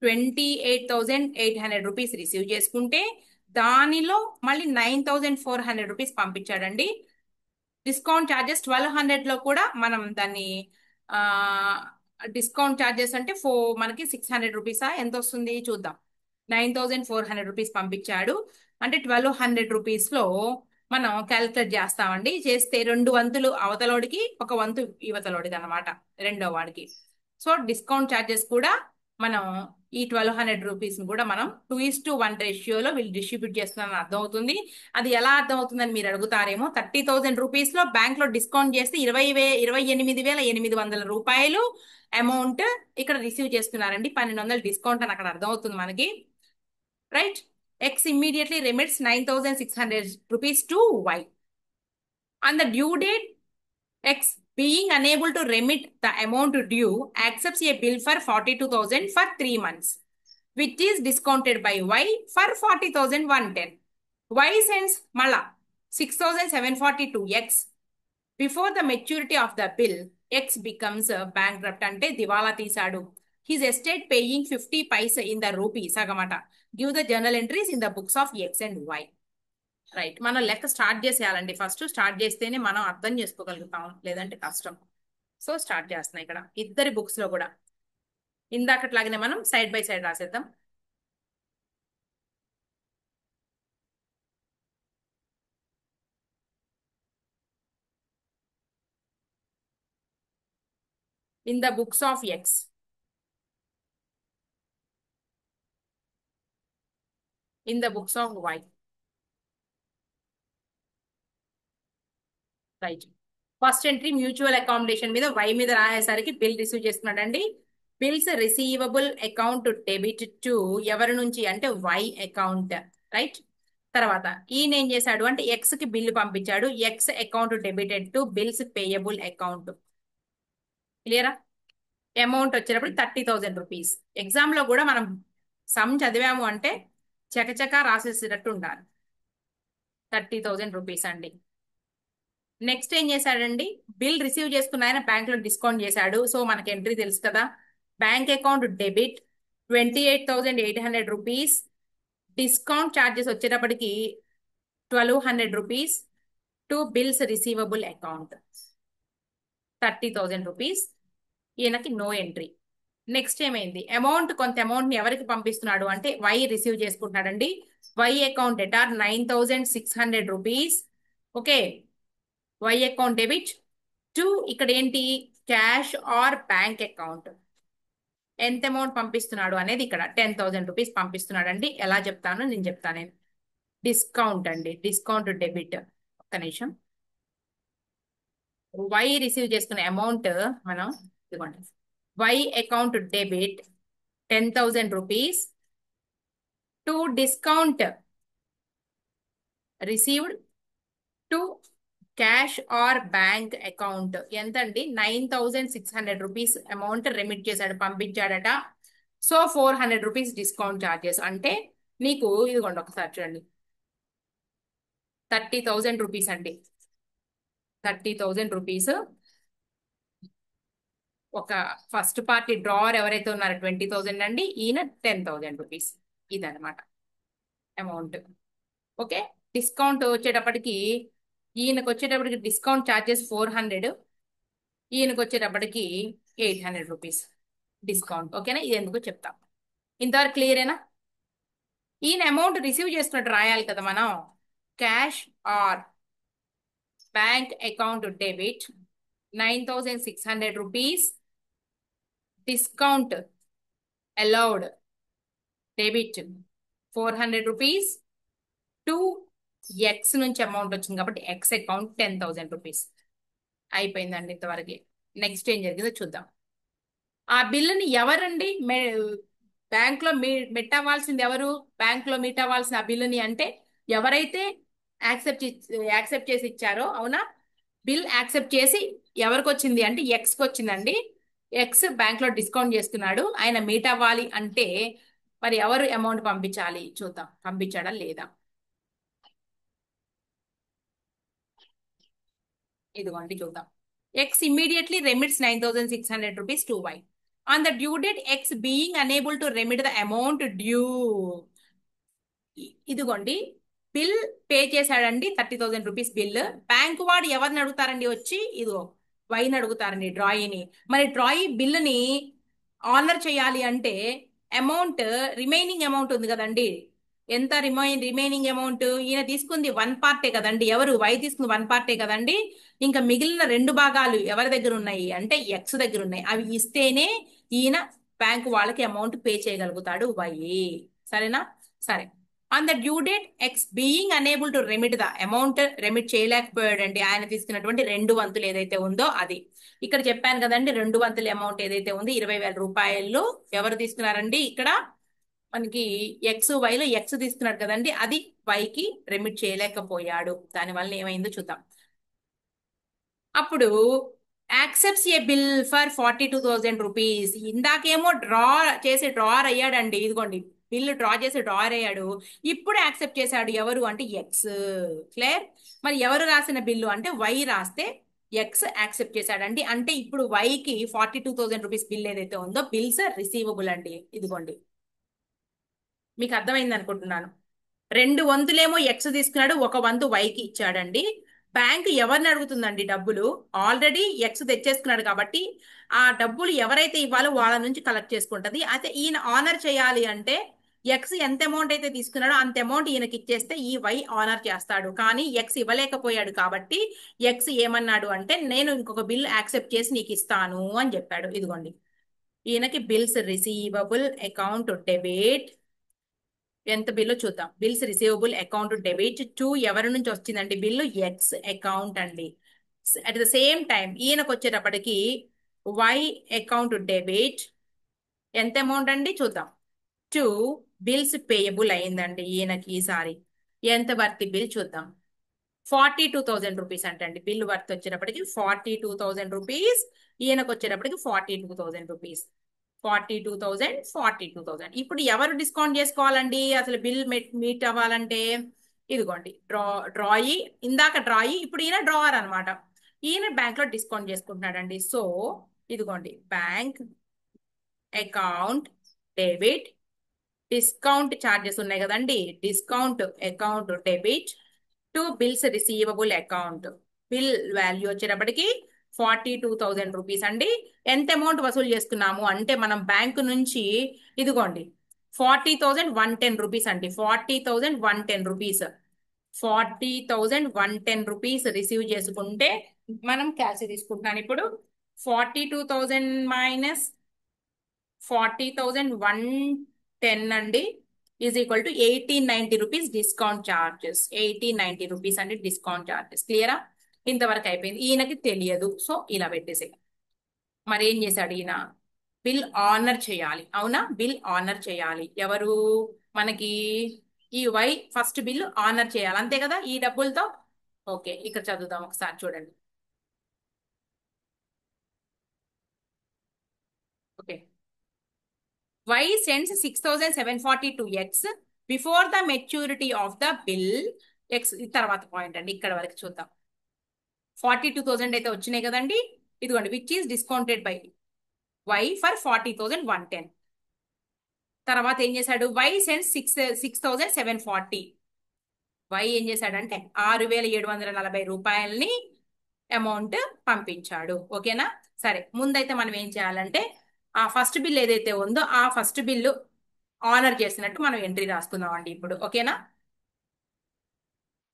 28,800 రూపీస్ రిసీవ్ చేసుకుంటే దానిలో మళ్ళీ 9,400 రూపీస్ పంపించాడండి. డిస్కౌంట్ ఛార్జెస్ 1,200లో కూడా మనం దాన్ని ఆ డిస్కౌంట్ ఛార్జెస్ అంటే మనకి 600 రూపీసా ఎంత వస్తుంది చూద్దాం. 9,400 రూపీస్ పంపించాడు అంటే 1,200 రూపీస్ లో మనం క్యాలిక్యులేట్ చేస్తామండి. చేస్తే 2 వంతులు అవతలోడికి, 1 వంతు యువతలోడికి అనమాట, రెండో వాడికి. సో డిస్కౌంట్ ఛార్జెస్ కూడా మనం ఈ 1,200 రూపీస్ కూడా మనం 2:1 రేషియోలో వీళ్ళు డిస్ట్రిబ్యూట్ చేస్తున్నారని అర్థమవుతుంది. అది ఎలా అర్థమవుతుందని మీరు అడుగుతారేమో. 30,000 రూపీస్ లో బ్యాంక్ లో డిస్కౌంట్ చేస్తే 28,800 రూపాయలు అమౌంట్ ఇక్కడ రిసీవ్ చేస్తున్నారండి. 1,200 డిస్కౌంట్ అని అక్కడ అర్థమవుతుంది మనకి, right. X immediately remits 9,600 rupees to Y. On the due date, X, being unable to remit the amount due, accepts a bill for 42,000 for 3 months, which is discounted by Y for 40,110. Y sends Mala 6,742 X. Before the maturity of the bill, X becomes bankrupt అంటే దివాలా తీశాడు. His estate paying 50 paisa in the rupees అగమాట. Give the journal entries in the books of X and Y. Right, మనం లెక్క స్టార్ట్ చేసేయాలండి. ఫస్ట్ స్టార్ట్ చేస్తేనే మనం అర్థం చేసుకోగలుగుతాం, లేదంటే కష్టం. సో స్టార్ట్ చేస్తున్నాం ఇక్కడ ఇద్దరి బుక్స్ లో కూడా. ఇందాకట్లాగానే మనం సైడ్ బై సైడ్ రాసేద్దాం. In the books of X, in the books of Y. Right, first entry mutual accommodation మీద వై మీద రాసేసరికి బిల్ రిసీవ్ చేస్తున్నాడండి. Bills receivable account debit to ఎవరి నుంచి అంటే వై అకౌంట్, రైట్. తర్వాత ఈయన ఏం చేశాడు అంటే ఎక్స్ కి బిల్లు పంపించాడు. X account debited to bills payable account. క్లియరా? అమౌంట్ వచ్చేటప్పుడు 30,000 రూపీస్. ఎగ్జామ్ లో కూడా మనం సమ్ చదివాము అంటే చకచకా రాసేసేటట్టు ఉండాలి. 30,000 రూపీస్ అండి. నెక్స్ట్ ఏం చేశాడండి, బిల్ రిసీవ్ చేసుకున్న ఆయన బ్యాంక్ లో డిస్కౌంట్ చేశాడు. సో మనకి ఎంట్రీ తెలుసు కదా. Bank account debit 28,800 rupees. Discount charges వచ్చేటప్పటికి 1,200 rupees to bills receivable account 30,000 rupees. ఈయనకి నో ఎంట్రీ. నెక్స్ట్ ఏమైంది, అమౌంట్ కొంత అమౌంట్ ని ఎవరికి పంపిస్తున్నాడు అంటే వై రిసీవ్ చేసుకుంటున్నాడండి. Y account debtor 9,600 rupees. Okay, Y account debit to ఇక్కడ ఏంటి క్యాష్ ఆర్ బ్యాంక్ అకౌంట్. ఎంత అమౌంట్ పంపిస్తున్నాడు అనేది ఇక్కడ 10,000 రూపీస్ పంపిస్తున్నాడు అండి. ఎలా చెప్తాను నేను చెప్తాను. డిస్కౌంట్ అండి, డిస్కౌంట్ డెబిట్. ఒక్క నిమిషం. వై రిసీవ్ చేసుకునే అమౌంట్ మనం ఇదిగోండి, Y account debit 10,000 rupees to discount received to cash or bank account. ఎంత అండి 9,600 రూపీస్ అమౌంట్ రెమిట్ చేశాడు, పంపించాడట. సో 400 రూపీస్ డిస్కౌంట్ ఛార్జెస్ అంటే నీకు ఇదిగోండి ఒకసారి చూడండి, 30,000 రూపీస్ అండి. 30,000 రూపీస్ ఒక ఫస్ట్ పార్టీ డ్రావర్ ఎవరైతే ఉన్నారో 20,000 అండి, ఈయన 10,000 రూపీస్. ఇదనమాట అమౌంట్. ఓకే, డిస్కౌంట్ వచ్చేటప్పటికి ఈయనకు వచ్చేటప్పటికి డిస్కౌంట్ ఛార్జెస్ 400, ఈయనకు వచ్చేటప్పటికి 800 రూపీస్ డిస్కౌంట్. ఓకేనా, ఇది ఎందుకు చెప్తాం. ఇంతవరకు క్లియరేనా? ఈయన అమౌంట్ రిసీవ్ చేస్తున్నట్టు రాయాలి కదా మనం. Cash or bank account debit 9,600 rupees. Discount allowed debit 400 rupees to X నుంచి అమౌంట్ వచ్చింది కాబట్టి ఎక్స్ అకౌంట్ 10,000 రూపీస్. అయిపోయిందండి ఇంతవరకు. నెక్స్ట్ ఏం జరిగిందో చూద్దాం. ఆ బిల్లుని ఎవరండి బ్యాంక్ లో మీట్ అవ్వాల్సింది ఎవరు? బ్యాంక్ లో మీట్ అవ్వాల్సిన ఆ బిల్లుని అంటే ఎవరైతే యాక్సెప్ట్ చేసి ఇచ్చారో, అవునా, బిల్ యాక్సెప్ట్ చేసి ఎవరికి వచ్చింది అంటే ఎక్స్ కి వచ్చిందండి. ఎక్స్ బ్యాంక్ లో డిస్కౌంట్ చేస్తున్నాడు, ఆయన మీట్ అవ్వాలి అంటే మరి ఎవరు అమౌంట్ పంపించాలి చూద్దాం, పంపించాడా లేదా. ఇదిగోండి చూద్దాం. X immediately remits 9,600 rupees to Y. On the due date, X being unable to remit the amount due. ఇదిగోండి బిల్ పే చేశాడండి 30,000 రూపీస్ బిల్. బ్యాంకు వాడు ఎవరిని అడుగుతారండి వచ్చి? ఇదిగో వైని అడుగుతారండి, డ్రాయిని. మరి డ్రాయి బిల్లుని ఆనర్ చేయాలి అంటే అమౌంట్, రిమైనింగ్ అమౌంట్ ఉంది కదండి, ఎంత రిమైనింగ్ అమౌంట్? ఈయన తీసుకుంది వన్ పార్టే కదండి, ఎవరు? వై తీసుకుంది వన్ పార్టే కదండి. ఇంకా మిగిలిన రెండు భాగాలు ఎవరి దగ్గర ఉన్నాయి అంటే ఎక్స్ దగ్గర ఉన్నాయి. అవి ఇస్తేనే ఈయన బ్యాంకు వాళ్ళకి అమౌంట్ పే చేయగలుగుతాడు వై. సరేనా? సరే. On the due date X being unable to remit the amount, remit చేయలేకపోయాడండి ఆయన తీసుకున్నటువంటి 2 వంతులు ఏదైతే ఉందో అది. ఇక్కడ చెప్పాను కదండి, 2 వంతుల అమౌంట్ ఏదైతే ఉంది 20,000 రూపాయలు ఎవరు తీసుకున్నారండి? ఇక్కడ మనకి ఎక్స్ వైలో ఎక్స్ తీసుకున్నాడు కదండి, అది వైకి రెమిట్ చేయలేకపోయాడు. దానివల్ల ఏమైందో చూద్దాం. అప్పుడు accepts a bill for 42,000 rupees. ఇందాకేమో డ్రార్ అయ్యాడండి, ఇదిగోండి బిల్లు డ్రా చేసి డ్రార్ అయ్యాడు. ఇప్పుడు యాక్సెప్ట్ చేశాడు ఎవరు అంటే ఎక్స్. క్లియర్? మరి ఎవరు రాసిన బిల్లు అంటే వై రాస్తే ఎక్స్ యాక్సెప్ట్ చేశాడండి. అంటే ఇప్పుడు వైకి 42,000 రూపీస్ బిల్ ఏదైతే ఉందో బిల్స్ రిసీవబుల్ అండి. ఇదిగోండి మీకు అర్థమైంది అనుకుంటున్నాను. 2 వంతులేమో ఎక్స్ తీసుకున్నాడు, 1 వంతు వైకి ఇచ్చాడండి. బ్యాంక్ ఎవరిని అడుగుతుందండి డబ్బులు? ఆల్రెడీ ఎక్స్ తెచ్చేసుకున్నాడు కాబట్టి ఆ డబ్బులు ఎవరైతే ఇవ్వాలో వాళ్ళ నుంచి కలెక్ట్ చేసుకుంటది. అయితే ఈయన ఆనర్ చేయాలి అంటే ఎక్స్ ఎంత అమౌంట్ అయితే తీసుకున్నాడో అంత అమౌంట్ ఈయనకి ఇచ్చేస్తే ఈ వై ఆనర్ చేస్తాడు. కానీ ఎక్స్ ఇవ్వలేకపోయాడు కాబట్టి ఎక్స్ ఏమన్నాడు అంటే నేను ఇంకొక బిల్ యాక్సెప్ట్ చేసి నీకు ఇస్తాను అని చెప్పాడు. ఇదిగోండి ఈయనకి బిల్స్ రిసీవబుల్ అకౌంట్ డెబిట్ ఎంత బిల్లు చూద్దాం. Bills receivable account debit to ఎవరి నుంచి వచ్చిందండి బిల్లు? ఎక్స్ అకౌంట్ అండి. అట్ ద సేమ్ టైం ఈయనకు వచ్చేటప్పటికి వై అకౌంట్ డెబిట్ ఎంత అమౌంట్ అండి చూద్దాం. టు బిల్స్ పేయబుల్ అయిందండి ఈయనకి ఈసారి. ఎంత వర్తి బిల్ చూద్దాం. 42,000 రూపీస్ అంటండి బిల్లు వర్త్ వచ్చేటప్పటికి 42,000 రూపీస్. ఈయనకు వచ్చేటప్పటికి 42,000 రూపీస్. 42,000. ఇప్పుడు ఎవరు డిస్కౌంట్ చేసుకోవాలండి అసలు బిల్ మీట్ అవ్వాలంటే? ఇదిగోండి డ్రాయి, ఇందాక డ్రాయి, ఇప్పుడు ఈయన డ్రావర్ అనమాట. ఈయన బ్యాంక్ లో డిస్కౌంట్ చేసుకుంటున్నాడండి. సో ఇదిగోండి bank account debit, discount charges ఉన్నాయి కదండి, discount account debit to bills receivable account. Bill value వచ్చేటప్పటికి 42,000 రూపీస్ అండి. ఎంత అమౌంట్ వసూలు చేసుకున్నాము అంటే మనం బ్యాంకు నుంచి ఇదిగోండి 40,110 రూపీస్ అండి. 40,110 రూపీస్. 40,110 రూపీస్ రిసీవ్ చేసుకుంటే మనం క్యాష్ తీసుకుంటున్నాను ఇప్పుడు. 42,000 మైనస్ 40,110 అండి is equal to 1,890 rupees discount charges. 1,890 rupees అండి డిస్కౌంట్ చార్జెస్. క్లియరా? ఇంతవరకు అయిపోయింది. ఈయనకి తెలియదు, సో ఇలా పెట్టేసే. మరి ఏం చేశాడు ఈయన? బిల్ ఆనర్ చేయాలి. అవునా? బిల్ ఆనర్ చేయాలి. ఎవరు? మనకి ఈ వై ఫస్ట్ బిల్ ఆనర్ చేయాలి, అంతే కదా ఈ డబ్బులతో. ఓకే, ఇక్కడ చదువుదాం ఒకసారి చూడండి. Okay, Y sends 6,740 to X before the maturity of the bill. X తర్వాత పాయింట్ అండి, ఇక్కడ వరకు చూద్దాం. 42,000 అయితే వచ్చినాయి కదండి, ఇదిగోండి which is discounted by Y for 40,110. తర్వాత ఏం చేశాడు? Why sends 6,740. వై ఏం చేశాడంటే 6,740 రూపాయలని అమౌంట్ పంపించాడు. ఓకేనా? సరే, ముందైతే మనం ఏం చేయాలంటే ఆ ఫస్ట్ బిల్ ఏదైతే ఉందో ఆ ఫస్ట్ బిల్లు ఆనర్ చేసినట్టు మనం ఎంట్రీ రాసుకుందాం అండి ఇప్పుడు. ఓకేనా?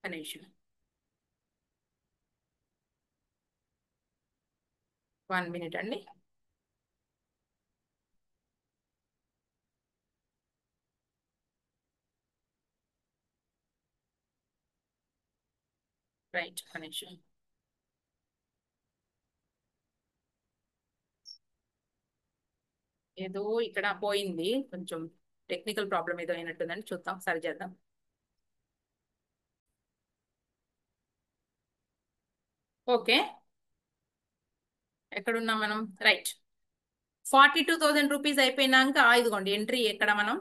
ఒక నిమిషం, 1 మినిట్ అండి. రైట్, ఒక నిమిషం. ఏదో ఇక్కడ పోయింది, కొంచెం టెక్నికల్ ప్రాబ్లం ఏదో అయినట్టుందని చూద్దాం, సరి చేద్దాం. ఓకే, ఎక్కడున్నాం మనం? రైట్, 42,000 రూపీస్ అయిపోయినాక ఇదిగోండి ఎంట్రీ ఎక్కడ మనం?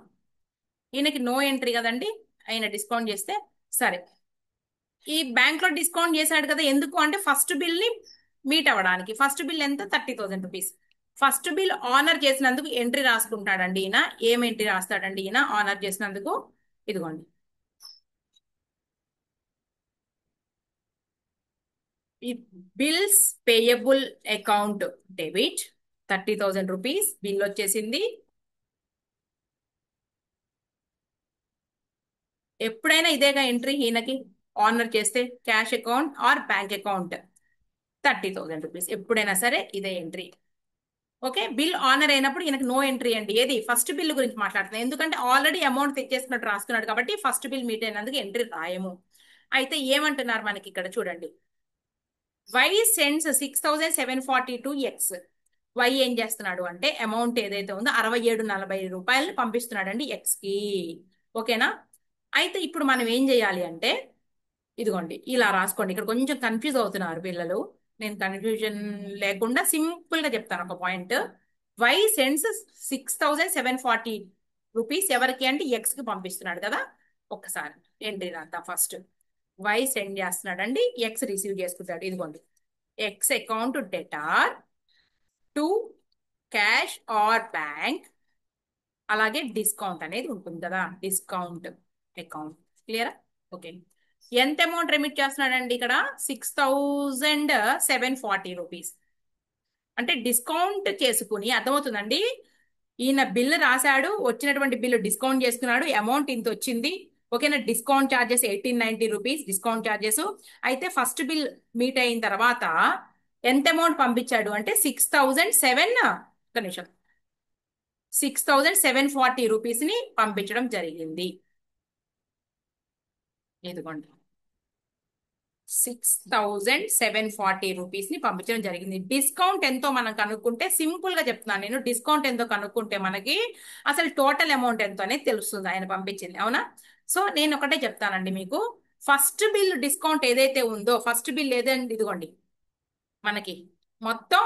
ఈయనకి నో ఎంట్రీ కదండి, ఆయన డిస్కౌంట్ చేస్తే. సరే, ఈ బ్యాంక్ లో డిస్కౌంట్ చేశాడు కదా, ఎందుకు అంటే ఫస్ట్ బిల్ ని మీట్ అవ్వడానికి. ఫస్ట్ బిల్ ఎంత? 30,000 రూపీస్. ఫస్ట్ బిల్ ఆనర్ చేసినందుకు ఎంట్రీ రాసుకుంటాడండి ఈయన. ఏం ఎంట్రీ రాస్తాడండి ఈయన ఆనర్ చేసినందుకు? ఇదిగోండి, ఈ bills payable account debit 30,000 rupees bill వచ్చేసింది. ఎప్పుడైనా ఇదేగా ఎంట్రీ ఈయనకి ఆనర్ చేస్తే, cash account are bank account 30,000 rupees, ఎప్పుడైనా సరే ఇదే ఎంట్రీ. ఓకే, బిల్ ఆనర్ అయినప్పుడు ఈయనకి నో ఎంట్రీ అండి. ఏది? ఫస్ట్ బిల్ గురించి మాట్లాడుతున్నాం, ఎందుకంటే ఆల్రెడీ అమౌంట్ తెచ్చేసుకున్నట్టు రాసుకున్నాడు కాబట్టి ఫస్ట్ బిల్ మీట్ అయినందుకు ఎంట్రీ రాయము. అయితే ఏమంటున్నారు మనకి ఇక్కడ చూడండి, Y sends 6,740 to X. Y ఏం చేస్తున్నాడు అంటే అమౌంట్ ఏదైతే ఉందో 67.40 పంపిస్తున్నాడు అండి ఎక్స్ కి. ఓకేనా? అయితే ఇప్పుడు మనం ఏం చేయాలి అంటే, ఇదిగోండి ఇలా రాసుకోండి. ఇక్కడ కొంచెం కన్ఫ్యూజ్ అవుతున్నారు పిల్లలు, నేను కన్ఫ్యూజన్ లేకుండా సింపుల్ గా చెప్తాను ఒక పాయింట్. వై సెండ్స్ 6,740 రూపీస్ ఎవరికి అంటే ఎక్స్ కి పంపిస్తున్నాడు కదా. ఒక్కసారి ఎంట్రీ రాద్దాం. ఫస్ట్ వై సెండ్ చేస్తున్నాడు అండి, ఎక్స్ రిసీవ్ చేసుకుంటాడు. ఇదిగోండి, X account debtor to cash or bank, అలాగే డిస్కౌంట్ అనేది ఉంటుంది కదా, డిస్కౌంట్ అకౌంట్. క్లియరా? ఓకే. ఎంత అమౌంట్ రెమిట్ చేస్తున్నాడండి ఇక్కడ? 6,740 రూపీస్. అంటే డిస్కౌంట్ చేసుకుని, అర్థమవుతుందండి, ఈయన బిల్లు రాశాడు, వచ్చినటువంటి బిల్లు డిస్కౌంట్ చేసుకున్నాడు, అమౌంట్ ఇంత వచ్చింది. ఓకేనా? Discount charges 1890 rupees discount charges. అయితే ఫస్ట్ బిల్ మీట్ అయిన తర్వాత ఎంత అమౌంట్ పంపించాడు అంటే 6,007, ఒక నిమిషం, 6,740 రూపీస్ ని పంపించడం జరిగింది. ఇదిగోండి, 6,740 రూపీస్ ని పంపించడం జరిగింది. డిస్కౌంట్ ఎంతో మనం కనుక్కుంటే, సింపుల్ గా చెప్తున్నాను నేను, డిస్కౌంట్ ఎంతో కనుక్కుంటే మనకి అసలు టోటల్ అమౌంట్ ఎంతో అనేది తెలుస్తుంది ఆయన పంపించింది. అవునా? సో నేను ఒకటే చెప్తానండి మీకు, ఫస్ట్ బిల్ డిస్కౌంట్ ఏదైతే ఉందో, ఫస్ట్ బిల్ ఏదండి, ఇదిగోండి మనకి మొత్తం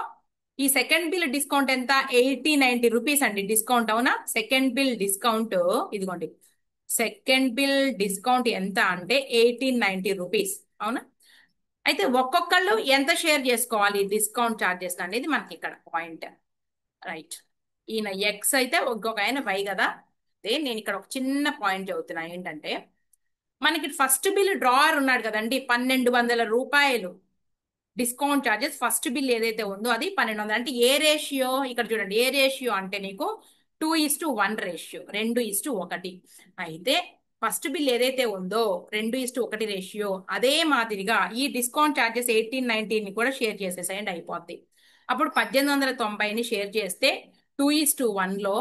ఈ సెకండ్ బిల్ డిస్కౌంట్ ఎంత? 8090 రూపీస్ అండి డిస్కౌంట్. అవునా? సెకండ్ బిల్ డిస్కౌంట్, ఇదిగోండి సెకండ్ బిల్ డిస్కౌంట్ ఎంత అంటే 1890 రూపీస్. అవునా? అయితే ఒక్కొక్కళ్ళు ఎంత షేర్ చేసుకోవాలి డిస్కౌంట్ ఛార్జెస్ అనేది మనకి ఇక్కడ పాయింట్. రైట్. ఈయన ఎక్స్ అయితే ఇంకొక ఆయన వై కదా. అదే నేను ఇక్కడ ఒక చిన్న పాయింట్ చెబుతున్నా, ఏంటంటే మనకి ఫస్ట్ బిల్ డ్రావర్ ఉన్నాడు కదండి, 1,200 రూపాయలు డిస్కౌంట్ ఛార్జెస్. ఫస్ట్ బిల్ ఏదైతే ఉందో అది 1,200. అంటే ఏ రేషియో ఇక్కడ చూడండి, ఏ రేషియో అంటే నీకు 2:1 రేషియో, 2:1. అయితే ఫస్ట్ బిల్ ఏదైతే ఉందో 2:1 రేషియో, అదే మాదిరిగా ఈ డిస్కౌంట్ ఛార్జెస్ 1890 కూడా షేర్ చేసేసేయండి, అయిపోద్ది. అప్పుడు 1,890ని షేర్ చేస్తే 2:1 లో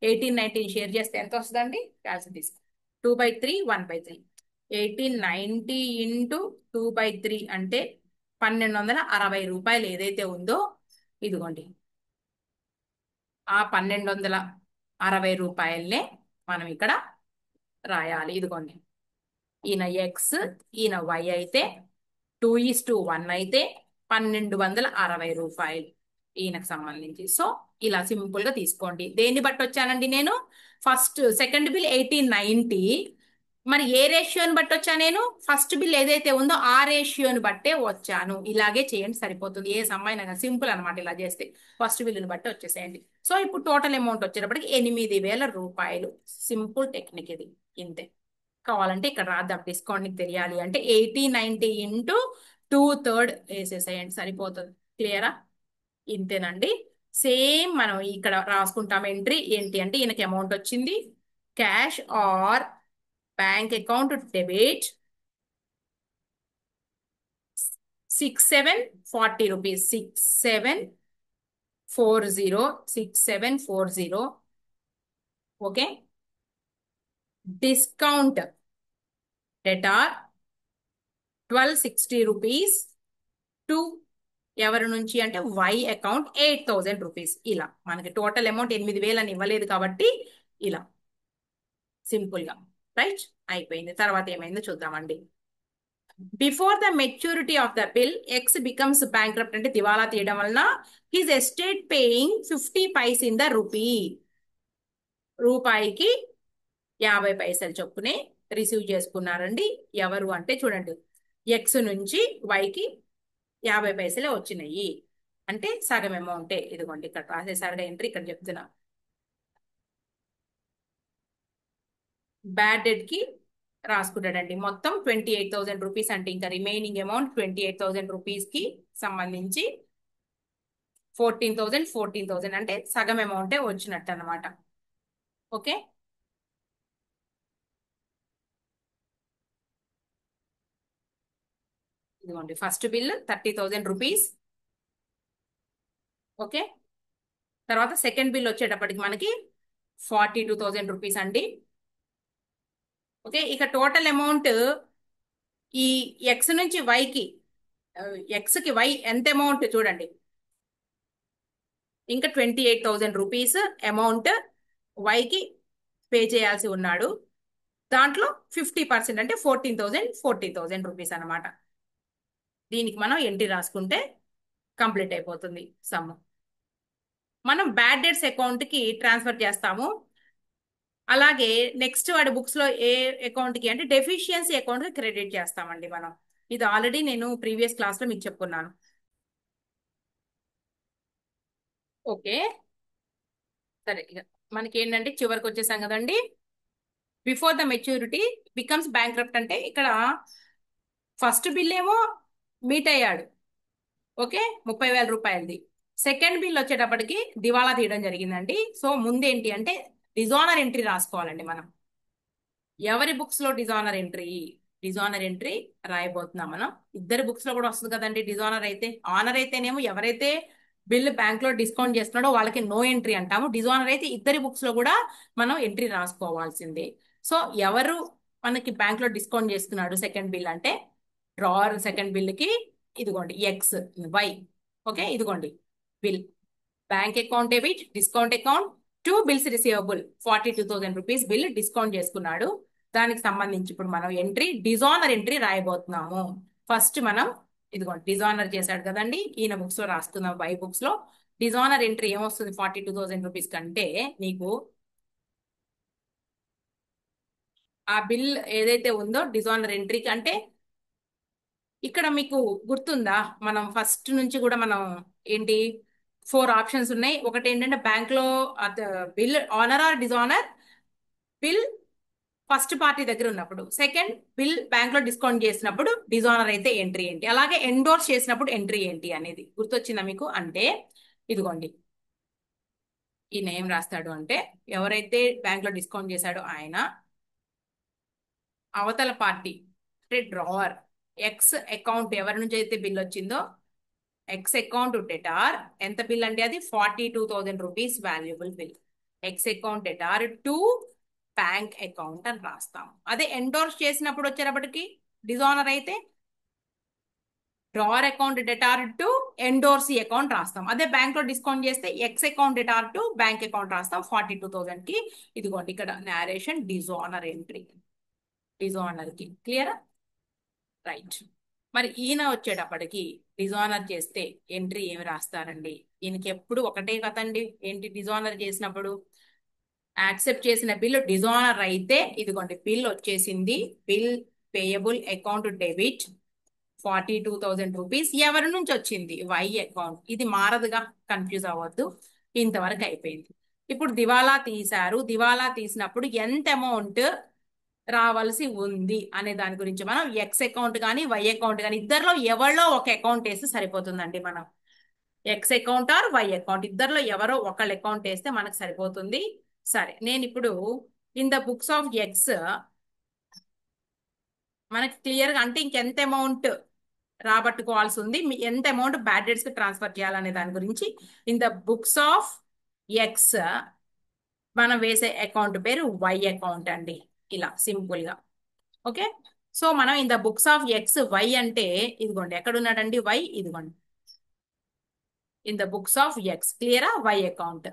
1890 షేర్ చేస్తే ఎంత వస్తుందండి? క్యాల్సి తీసుకో, 2/3, 1/3. 1890 ఇంటూ 2/3 అంటే 1,260 రూపాయలు ఏదైతే ఉందో, ఇదిగోండి ఆ 1,260 రూపాయలనే మనం ఇక్కడ రాయాలి. ఇదిగోండి, ఈయన ఎక్స్, ఈయన వై అయితే 2:1 అయితే 1,260 రూపాయలు ఈయనకు సంబంధించి. సో ఇలా సింపుల్ గా తీసుకోండి. దేన్ని బట్టి వచ్చానండి నేను? ఫస్ట్ సెకండ్ బిల్ 1890, మరి ఏ రేషియోని బట్టి వచ్చా నేను? ఫస్ట్ బిల్ ఏదైతే ఉందో ఆ రేషియోని బట్టే వచ్చాను. ఇలాగే చేయండి, సరిపోతుంది. ఏ సమ్మైనా సింపుల్ అనమాట ఇలా చేస్తే. ఫస్ట్ బిల్లుని బట్టి వచ్చేసేయండి. సో ఇప్పుడు టోటల్ అమౌంట్ వచ్చేటప్పటికి 8,000 రూపాయలు. సింపుల్ టెక్నిక్ ఇది, ఇంతే. కావాలంటే ఇక్కడ రాద్దాం, డిస్కౌంట్ నీకు తెలియాలి అంటే 8090 ఇంటూ 2/3 వేసేసేయండి, సరిపోతుంది. క్లియరా? ఇంతేనండి. సేమ్ మనం ఇక్కడ రాసుకుంటాం ఎంట్రీ. ఏంటి అంటే ఈయనకి అమౌంట్ వచ్చింది, cash or bank account debit 6,740 rupees, 6,740. Okay. Discount debtor 1,260 rupees to ఎవరి నుంచి అంటే వై అకౌంట్ 8,000 రూపీస్. ఇలా మనకి టోటల్ అమౌంట్ 8,000 అని ఇవ్వలేదు కాబట్టి ఇలా సింపుల్ గా. రైట్, అయిపోయింది. తర్వాత ఏమైందో చూద్దామండి. Before the maturity of the bill X becomes bankrupt, అంటే దివాలా తీయడం వలన his estate paying 50 paise in the rupee, రూపాయికి 50 పైసలు చొప్పునే రిసీవ్ చేసుకున్నారండి. ఎవరు అంటే చూడండి, ఎక్స్ నుంచి వైకి 50 పైసలే వచ్చినాయి అంటే సగం అమౌంటే. ఇదిగోండి ఇక్కడ రాసేసారుగా ఎంట్రీ, ఇక్కడ చెప్తున్నా. బ్యాడ్ డెట్ కి రాసుకుంటాడండి మొత్తం 28,000 రూపీస్ అంటే ఇంకా రిమైనింగ్ అమౌంట్ 28,000 రూపీస్ కి సంబంధించి 14,000 అంటే సగం అమౌంటే వచ్చినట్టు అనమాట. ఓకే. ఇదిగోండి ఫస్ట్ బిల్ 30,000 రూపీస్. ఓకే. తర్వాత సెకండ్ బిల్ వచ్చేటప్పటికి మనకి 42,000 రూపీస్ అండి. ఓకే. ఇక టోటల్ అమౌంట్ ఈ ఎక్స్ నుంచి వైకి, ఎక్స్ కి వై ఎంత అమౌంట్ చూడండి, ఇంకా 28,000 రూపీస్ అమౌంట్ వైకి పే చేయాల్సి ఉన్నాడు. దాంట్లో 50% అంటే 14,000 అనమాట. దీనికి మనం ఎంట్రీ రాసుకుంటే కంప్లీట్ అయిపోతుంది సమ్. మనం బ్యాడ్ డెట్స్ అకౌంట్ కి ట్రాన్స్ఫర్ చేస్తాము. అలాగే నెక్స్ట్ వాడి బుక్స్ లో ఏ అకౌంట్ కి అంటే డెఫిషియన్సీ అకౌంట్ కి క్రెడిట్ చేస్తామండి మనం. ఇది ఆల్రెడీ నేను ప్రీవియస్ క్లాస్ లో మీకు చెప్పుకున్నాను. ఓకే. సరే, ఇక మనకి ఏంటంటే చివరికి వచ్చేసాం కదండి. Before the maturity becomes bankrupt అంటే ఇక్కడ ఫస్ట్ బిల్ ఏమో మీట్ అయ్యాడు. ఓకే, 30,000 రూపాయలది. సెకండ్ బిల్ వచ్చేటప్పటికి దివాళా తీయడం జరిగిందండి. సో ముందేంటి అంటే డిజానర్ ఎంట్రీ రాసుకోవాలండి మనం. ఎవరి బుక్స్ లో డిజానర్ ఎంట్రీ, డిజానర్ ఎంట్రీ రాయబోతున్నాం మనం. ఇద్దరి బుక్స్ లో కూడా వస్తుంది కదండి డిజానర్ అయితే. ఆనర్ అయితేనేమో ఎవరైతే బిల్ బ్యాంక్ లో డిస్కౌంట్ చేస్తున్నాడో వాళ్ళకి నో ఎంట్రీ అంటాము. డిజానర్ అయితే ఇద్దరి బుక్స్ లో కూడా మనం ఎంట్రీ రాసుకోవాల్సిందే. సో ఎవరు మనకి బ్యాంక్ లో డిస్కౌంట్ చేస్తున్నాడు సెకండ్ బిల్ అంటే డ్రావర్ సెకండ్ బిల్ కి ఇదిగోండి ఎక్స్ వై. ఓకే, ఇదిగోండి bill, bank account debit, discount account, two bills receivable 42,000 rupees bill discount చేసుకున్నాడు. దానికి సంబంధించి ఇప్పుడు మనం ఎంట్రీ డిజానర్ ఎంట్రీ రాయబోతున్నాము. ఫస్ట్ మనం ఇదిగోండి డిజానర్ చేశాడు కదండి, ఈయన బుక్స్ లో రాస్తున్నాం. వై బుక్స్ లో డిజానర్ ఎంట్రీ ఏమొస్తుంది 42,000 రూపీస్ కంటే నీకు ఆ బిల్ ఏదైతే ఉందో డిజానర్ ఎంట్రీ కంటే ఇక్కడ మీకు గుర్తుందా, మనం ఫస్ట్ నుంచి కూడా మనం ఏంటి 4 ఆప్షన్స్ ఉన్నాయి. ఒకటి ఏంటంటే బ్యాంక్ లో bill honour or dishonour, bill first party దగ్గర ఉన్నప్పుడు, సెకండ్ బిల్ బ్యాంక్ లో డిస్కౌంట్ చేసినప్పుడు డిజానర్ అయితే ఎంట్రీ ఏంటి, అలాగే ఎండోర్స్ చేసినప్పుడు ఎంట్రీ ఏంటి అనేది గుర్తొచ్చిందా మీకు? అంటే ఇదిగోండి ఈయన ఏం రాస్తాడు అంటే ఎవరైతే బ్యాంక్ లో డిస్కౌంట్ చేశాడో ఆయన, అవతల పార్టీ అంటే డ్రావర్ ఎక్స్ అకౌంట్ ఎవరి నుంచి అయితే బిల్ వచ్చిందో ఎక్స్ అకౌంట్ డెటార్ ఎంత బిల్ అంటే అది 42,000 rupees valuable bill. X account debtor to bank account అని రాస్తాం. అదే ఎండోర్స్ చేసినప్పుడు వచ్చేటప్పటికి డిజానర్ అయితే drawer account debtor to endorsee account రాస్తాం. అదే బ్యాంక్ లో డిస్కౌంట్ చేస్తే X account debtor to bank account రాస్తాం 42,000 కి. ఇదిగోండి ఇక్కడ నేరేషన్ డిజానర్ ఎంట్రీ, డిజానర్ కి క్లియర్ రైట్. మరి ఈయన వచ్చేటప్పటికి డిజానర్ చేస్తే ఎంట్రీ ఏమి రాస్తారండి? ఈయనకి ఎప్పుడు ఒకటే కదండి ఏంటి, డిజానర్ చేసినప్పుడు యాక్సెప్ట్ చేసిన బిల్ డిజానర్ అయితే ఇదిగోండి బిల్ వచ్చేసింది. Bill payable account debit 42,000 rupees ఎవరి నుంచి వచ్చింది? Y account. ఇది మారదుగా, కన్ఫ్యూజ్ అవ్వద్దు. ఇంతవరకు అయిపోయింది. ఇప్పుడు దివాలా తీశారు, దివాలా తీసినప్పుడు ఎంత అమౌంట్ రావాల్సి ఉంది అనే దాని గురించి మనం ఎక్స్ అకౌంట్ కానీ వై అకౌంట్ కానీ ఇద్దరిలో ఎవరిలో ఒక అకౌంట్ వేస్తే సరిపోతుందండి. మనం X account or Y account ఇద్దరిలో ఎవరో ఒకళ్ళ అకౌంట్ వేస్తే మనకు సరిపోతుంది. సరే, నేను ఇప్పుడు in the books of X మనకి క్లియర్ గా అంటే ఇంకెంత అమౌంట్ రాబట్టుకోవాల్సి ఉంది, ఎంత అమౌంట్ బ్యాడ్ డెట్స్ కి ట్రాన్స్ఫర్ చేయాలనే దాని గురించి in the books of X మనం వేసే అకౌంట్ పేరు వై అకౌంట్ అండి, ఇలా సింపుల్ గా. ఓకే, సో మనం in the books of X Y అంటే ఇదిగోండి ఎక్కడ ఉన్నాడండి వై, ఇదిగోండి in the books of X క్లియరా Y account.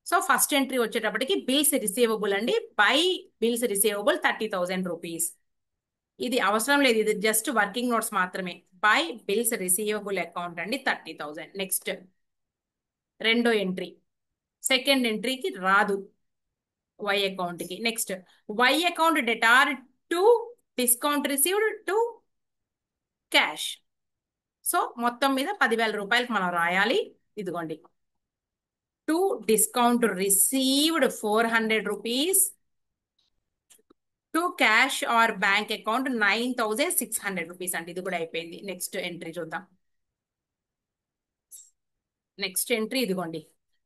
So first entry వచ్చేటప్పటికి బిల్స్ రిసీవబుల్ అండి, బై బిల్స్ రిసీవబుల్ 30,000 రూపీస్. ఇది అవసరం లేదు, ఇది జస్ట్ వర్కింగ్ నోట్స్ మాత్రమే. బై బిల్స్ రిసీవబుల్ అకౌంట్ అండి 30,000. నెక్స్ట్ రెండో ఎంట్రీ, సెకండ్ ఎంట్రీకి రాదు వై అకౌంట్ కి. Next Y account debtor to discount received to cash. So మొత్తం మీద 10,000 రూపాయలకి మనం రాయాలి. ఇదిగోండి, to discount received 400 rupees, to cash or bank account 9,600 rupees అండి. ఇది కూడా అయిపోయింది. నెక్స్ట్ ఎంట్రీ చూద్దాం. నెక్స్ట్ ఎంట్రీ ఇదిగోండి,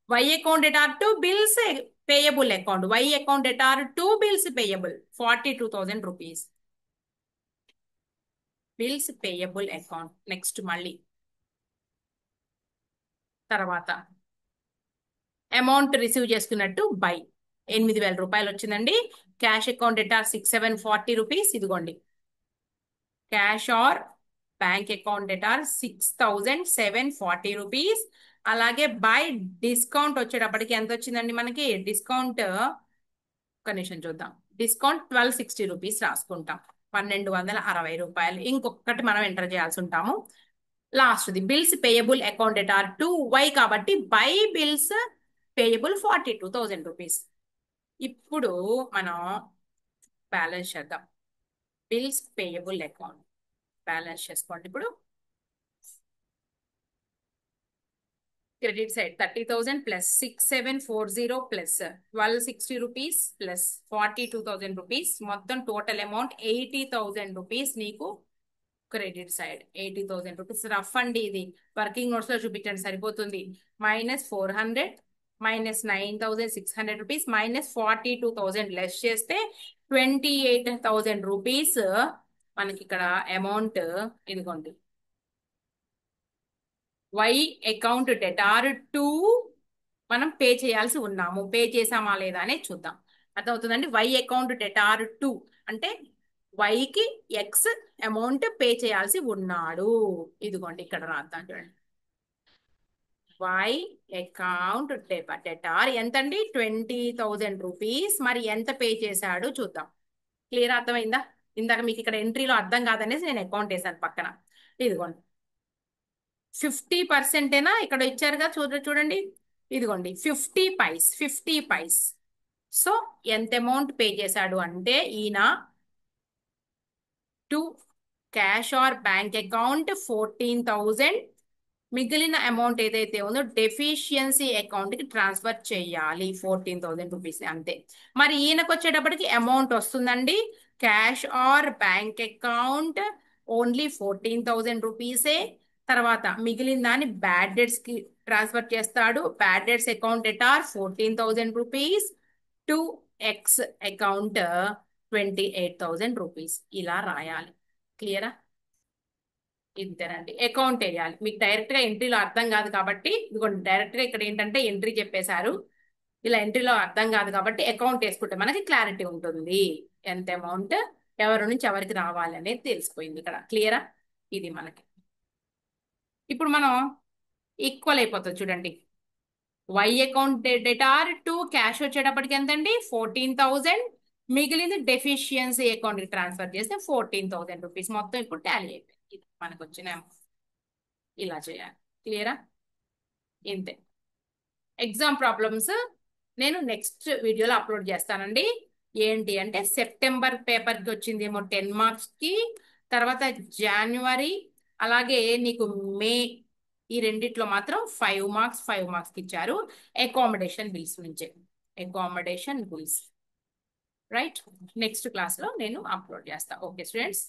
Y account at R to bills payable account. Y account at R to bills payable 42,000 rupees. Bills payable account. Next మళ్ళీ తర్వాత అమౌంట్ రిసీవ్ చేసుకున్నట్టు బై 8,000 రూపాయలు వచ్చిందండి. Cash account at R 6,740 rupees. ఇదిగోండి, cash or bank account at R 6,740 rupees. అలాగే బై డిస్కౌంట్ వచ్చేటప్పటికి ఎంత వచ్చిందండి మనకి? డిస్కౌంట్ ఒక నిమిషం చూద్దాం. డిస్కౌంట్ 1,260 రూపీస్ రాసుకుంటాం. 1,260 రూపాయలు. ఇంకొకటి మనం ఎంటర్ చేయాల్సి ఉంటాము. Last the bills payable account at R to Y కాబట్టి బై బిల్స్ పేయబుల్ 42,000 రూపీస్. ఇప్పుడు మనం బ్యాలెన్స్ చేద్దాం. బిల్స్ పేయబుల్ అకౌంట్ బ్యాలెన్స్ చేసుకోండి. ఇప్పుడు credit side 30,000 plus 6,740 plus 1,260 rupees plus 42,000 rupees, మొత్తం టోటల్ అమౌంట్ 80,000 రూపీస్ నీకు క్రెడిట్ సైడ్. 80,000 రూపీస్ రఫ్ అండి. ఇది వర్కింగ్ నోట్స్ లో చూపించండి సరిపోతుంది. Minus 400 minus 9,600 rupees minus 42,000 less చేస్తే 28,000 రూపీస్ మనకి ఇక్కడ అమౌంట్. ఇదిగోండి, వై అకౌంట్ డెటార్ టు మనం పే చేయాల్సి ఉన్నాము. పే చేసామా లేదా అనేది చూద్దాం. అర్థమవుతుందండి. వై అకౌంట్ డెటార్ టు అంటే వైకి ఎక్స్ అమౌంట్ పే చేయాల్సి ఉన్నాడు. ఇదిగోండి ఇక్కడ రాద్దాం చూడండి. వై అకౌంట్ డెటార్ ఎంతండి? 20,000 రూపీస్. మరి ఎంత పే చేశాడు చూద్దాం. క్లియర్ అర్థమైందా? ఇందాక మీకు ఇక్కడ ఎంట్రీలో అర్థం కాదనేసి నేను అకౌంట్ వేసాను పక్కన. ఇదిగోండి 50%ఏనా ఇక్కడ ఇచ్చారుగా చూడండి. ఇదిగోండి 50 పైస్. సో ఎంత అమౌంట్ పే చేశాడు అంటే ఈయన to cash or bank account 14,000, మిగిలిన అమౌంట్ ఏదైతే ఉందో డెఫిషియన్సీ అకౌంట్ కి ట్రాన్స్ఫర్ చేయాలి 14,000 రూపీస్ అంతే. మరి ఈయనకు వచ్చేటప్పటికి అమౌంట్ వస్తుందండి. Cash or bank account only 14,000 రూపీసే. తర్వాత మిగిలిన దాన్ని బ్యాడ్ డెట్స్ కి ట్రాన్స్ఫర్ చేస్తాడు. Bad debts account at R 14,000 rupees to X account 28,000 rupees. ఇలా రాయాలి. క్లియరా? ఇంతేనండి. అకౌంట్ వేయాలి. మీకు డైరెక్ట్ గా ఎంట్రీలో అర్థం కాదు కాబట్టి ఇదిగోండి, డైరెక్ట్ గా ఇక్కడ ఏంటంటే ఎంట్రీ చెప్పేశారు. ఇలా ఎంట్రీలో అర్థం కాదు కాబట్టి అకౌంట్ వేసుకుంటే మనకి క్లారిటీ ఉంటుంది. ఎంత అమౌంట్ ఎవరి నుంచి ఎవరికి రావాలి అనేది తెలిసిపోయింది ఇక్కడ. క్లియరా? ఇది మనకి ఇప్పుడు మనం ఈక్వల్ అయిపోతుంది చూడండి. Y account debtor to cash వచ్చేటప్పటికి ఎంతండి? 14,000. మిగిలింది డెఫిషియన్సీ అకౌంట్ కి ట్రాన్స్ఫర్ చేస్తే 14,000 రూపీస్. మొత్తం ఇప్పుడు టాలీ అయిపోయింది. ఇది మనకు వచ్చిన ఇలా చేయాలి. క్లియరా? ఇంతే. ఎగ్జామ్ ప్రాబ్లమ్స్ నేను నెక్స్ట్ వీడియోలో అప్లోడ్ చేస్తానండి. ఏంటి అంటే సెప్టెంబర్ పేపర్కి వచ్చింది ఏమో 10 మార్క్స్ కి, తర్వాత జనవరి అలాగే నీకు మే, ఈ రెండిట్లో మాత్రం 5 మార్క్స్ కి ఇచ్చారు. అకామిడేషన్ బిల్స్ నుంచే. Accommodation bills right. నెక్స్ట్ క్లాస్లో నేను అప్లోడ్ చేస్తాను. Okay students.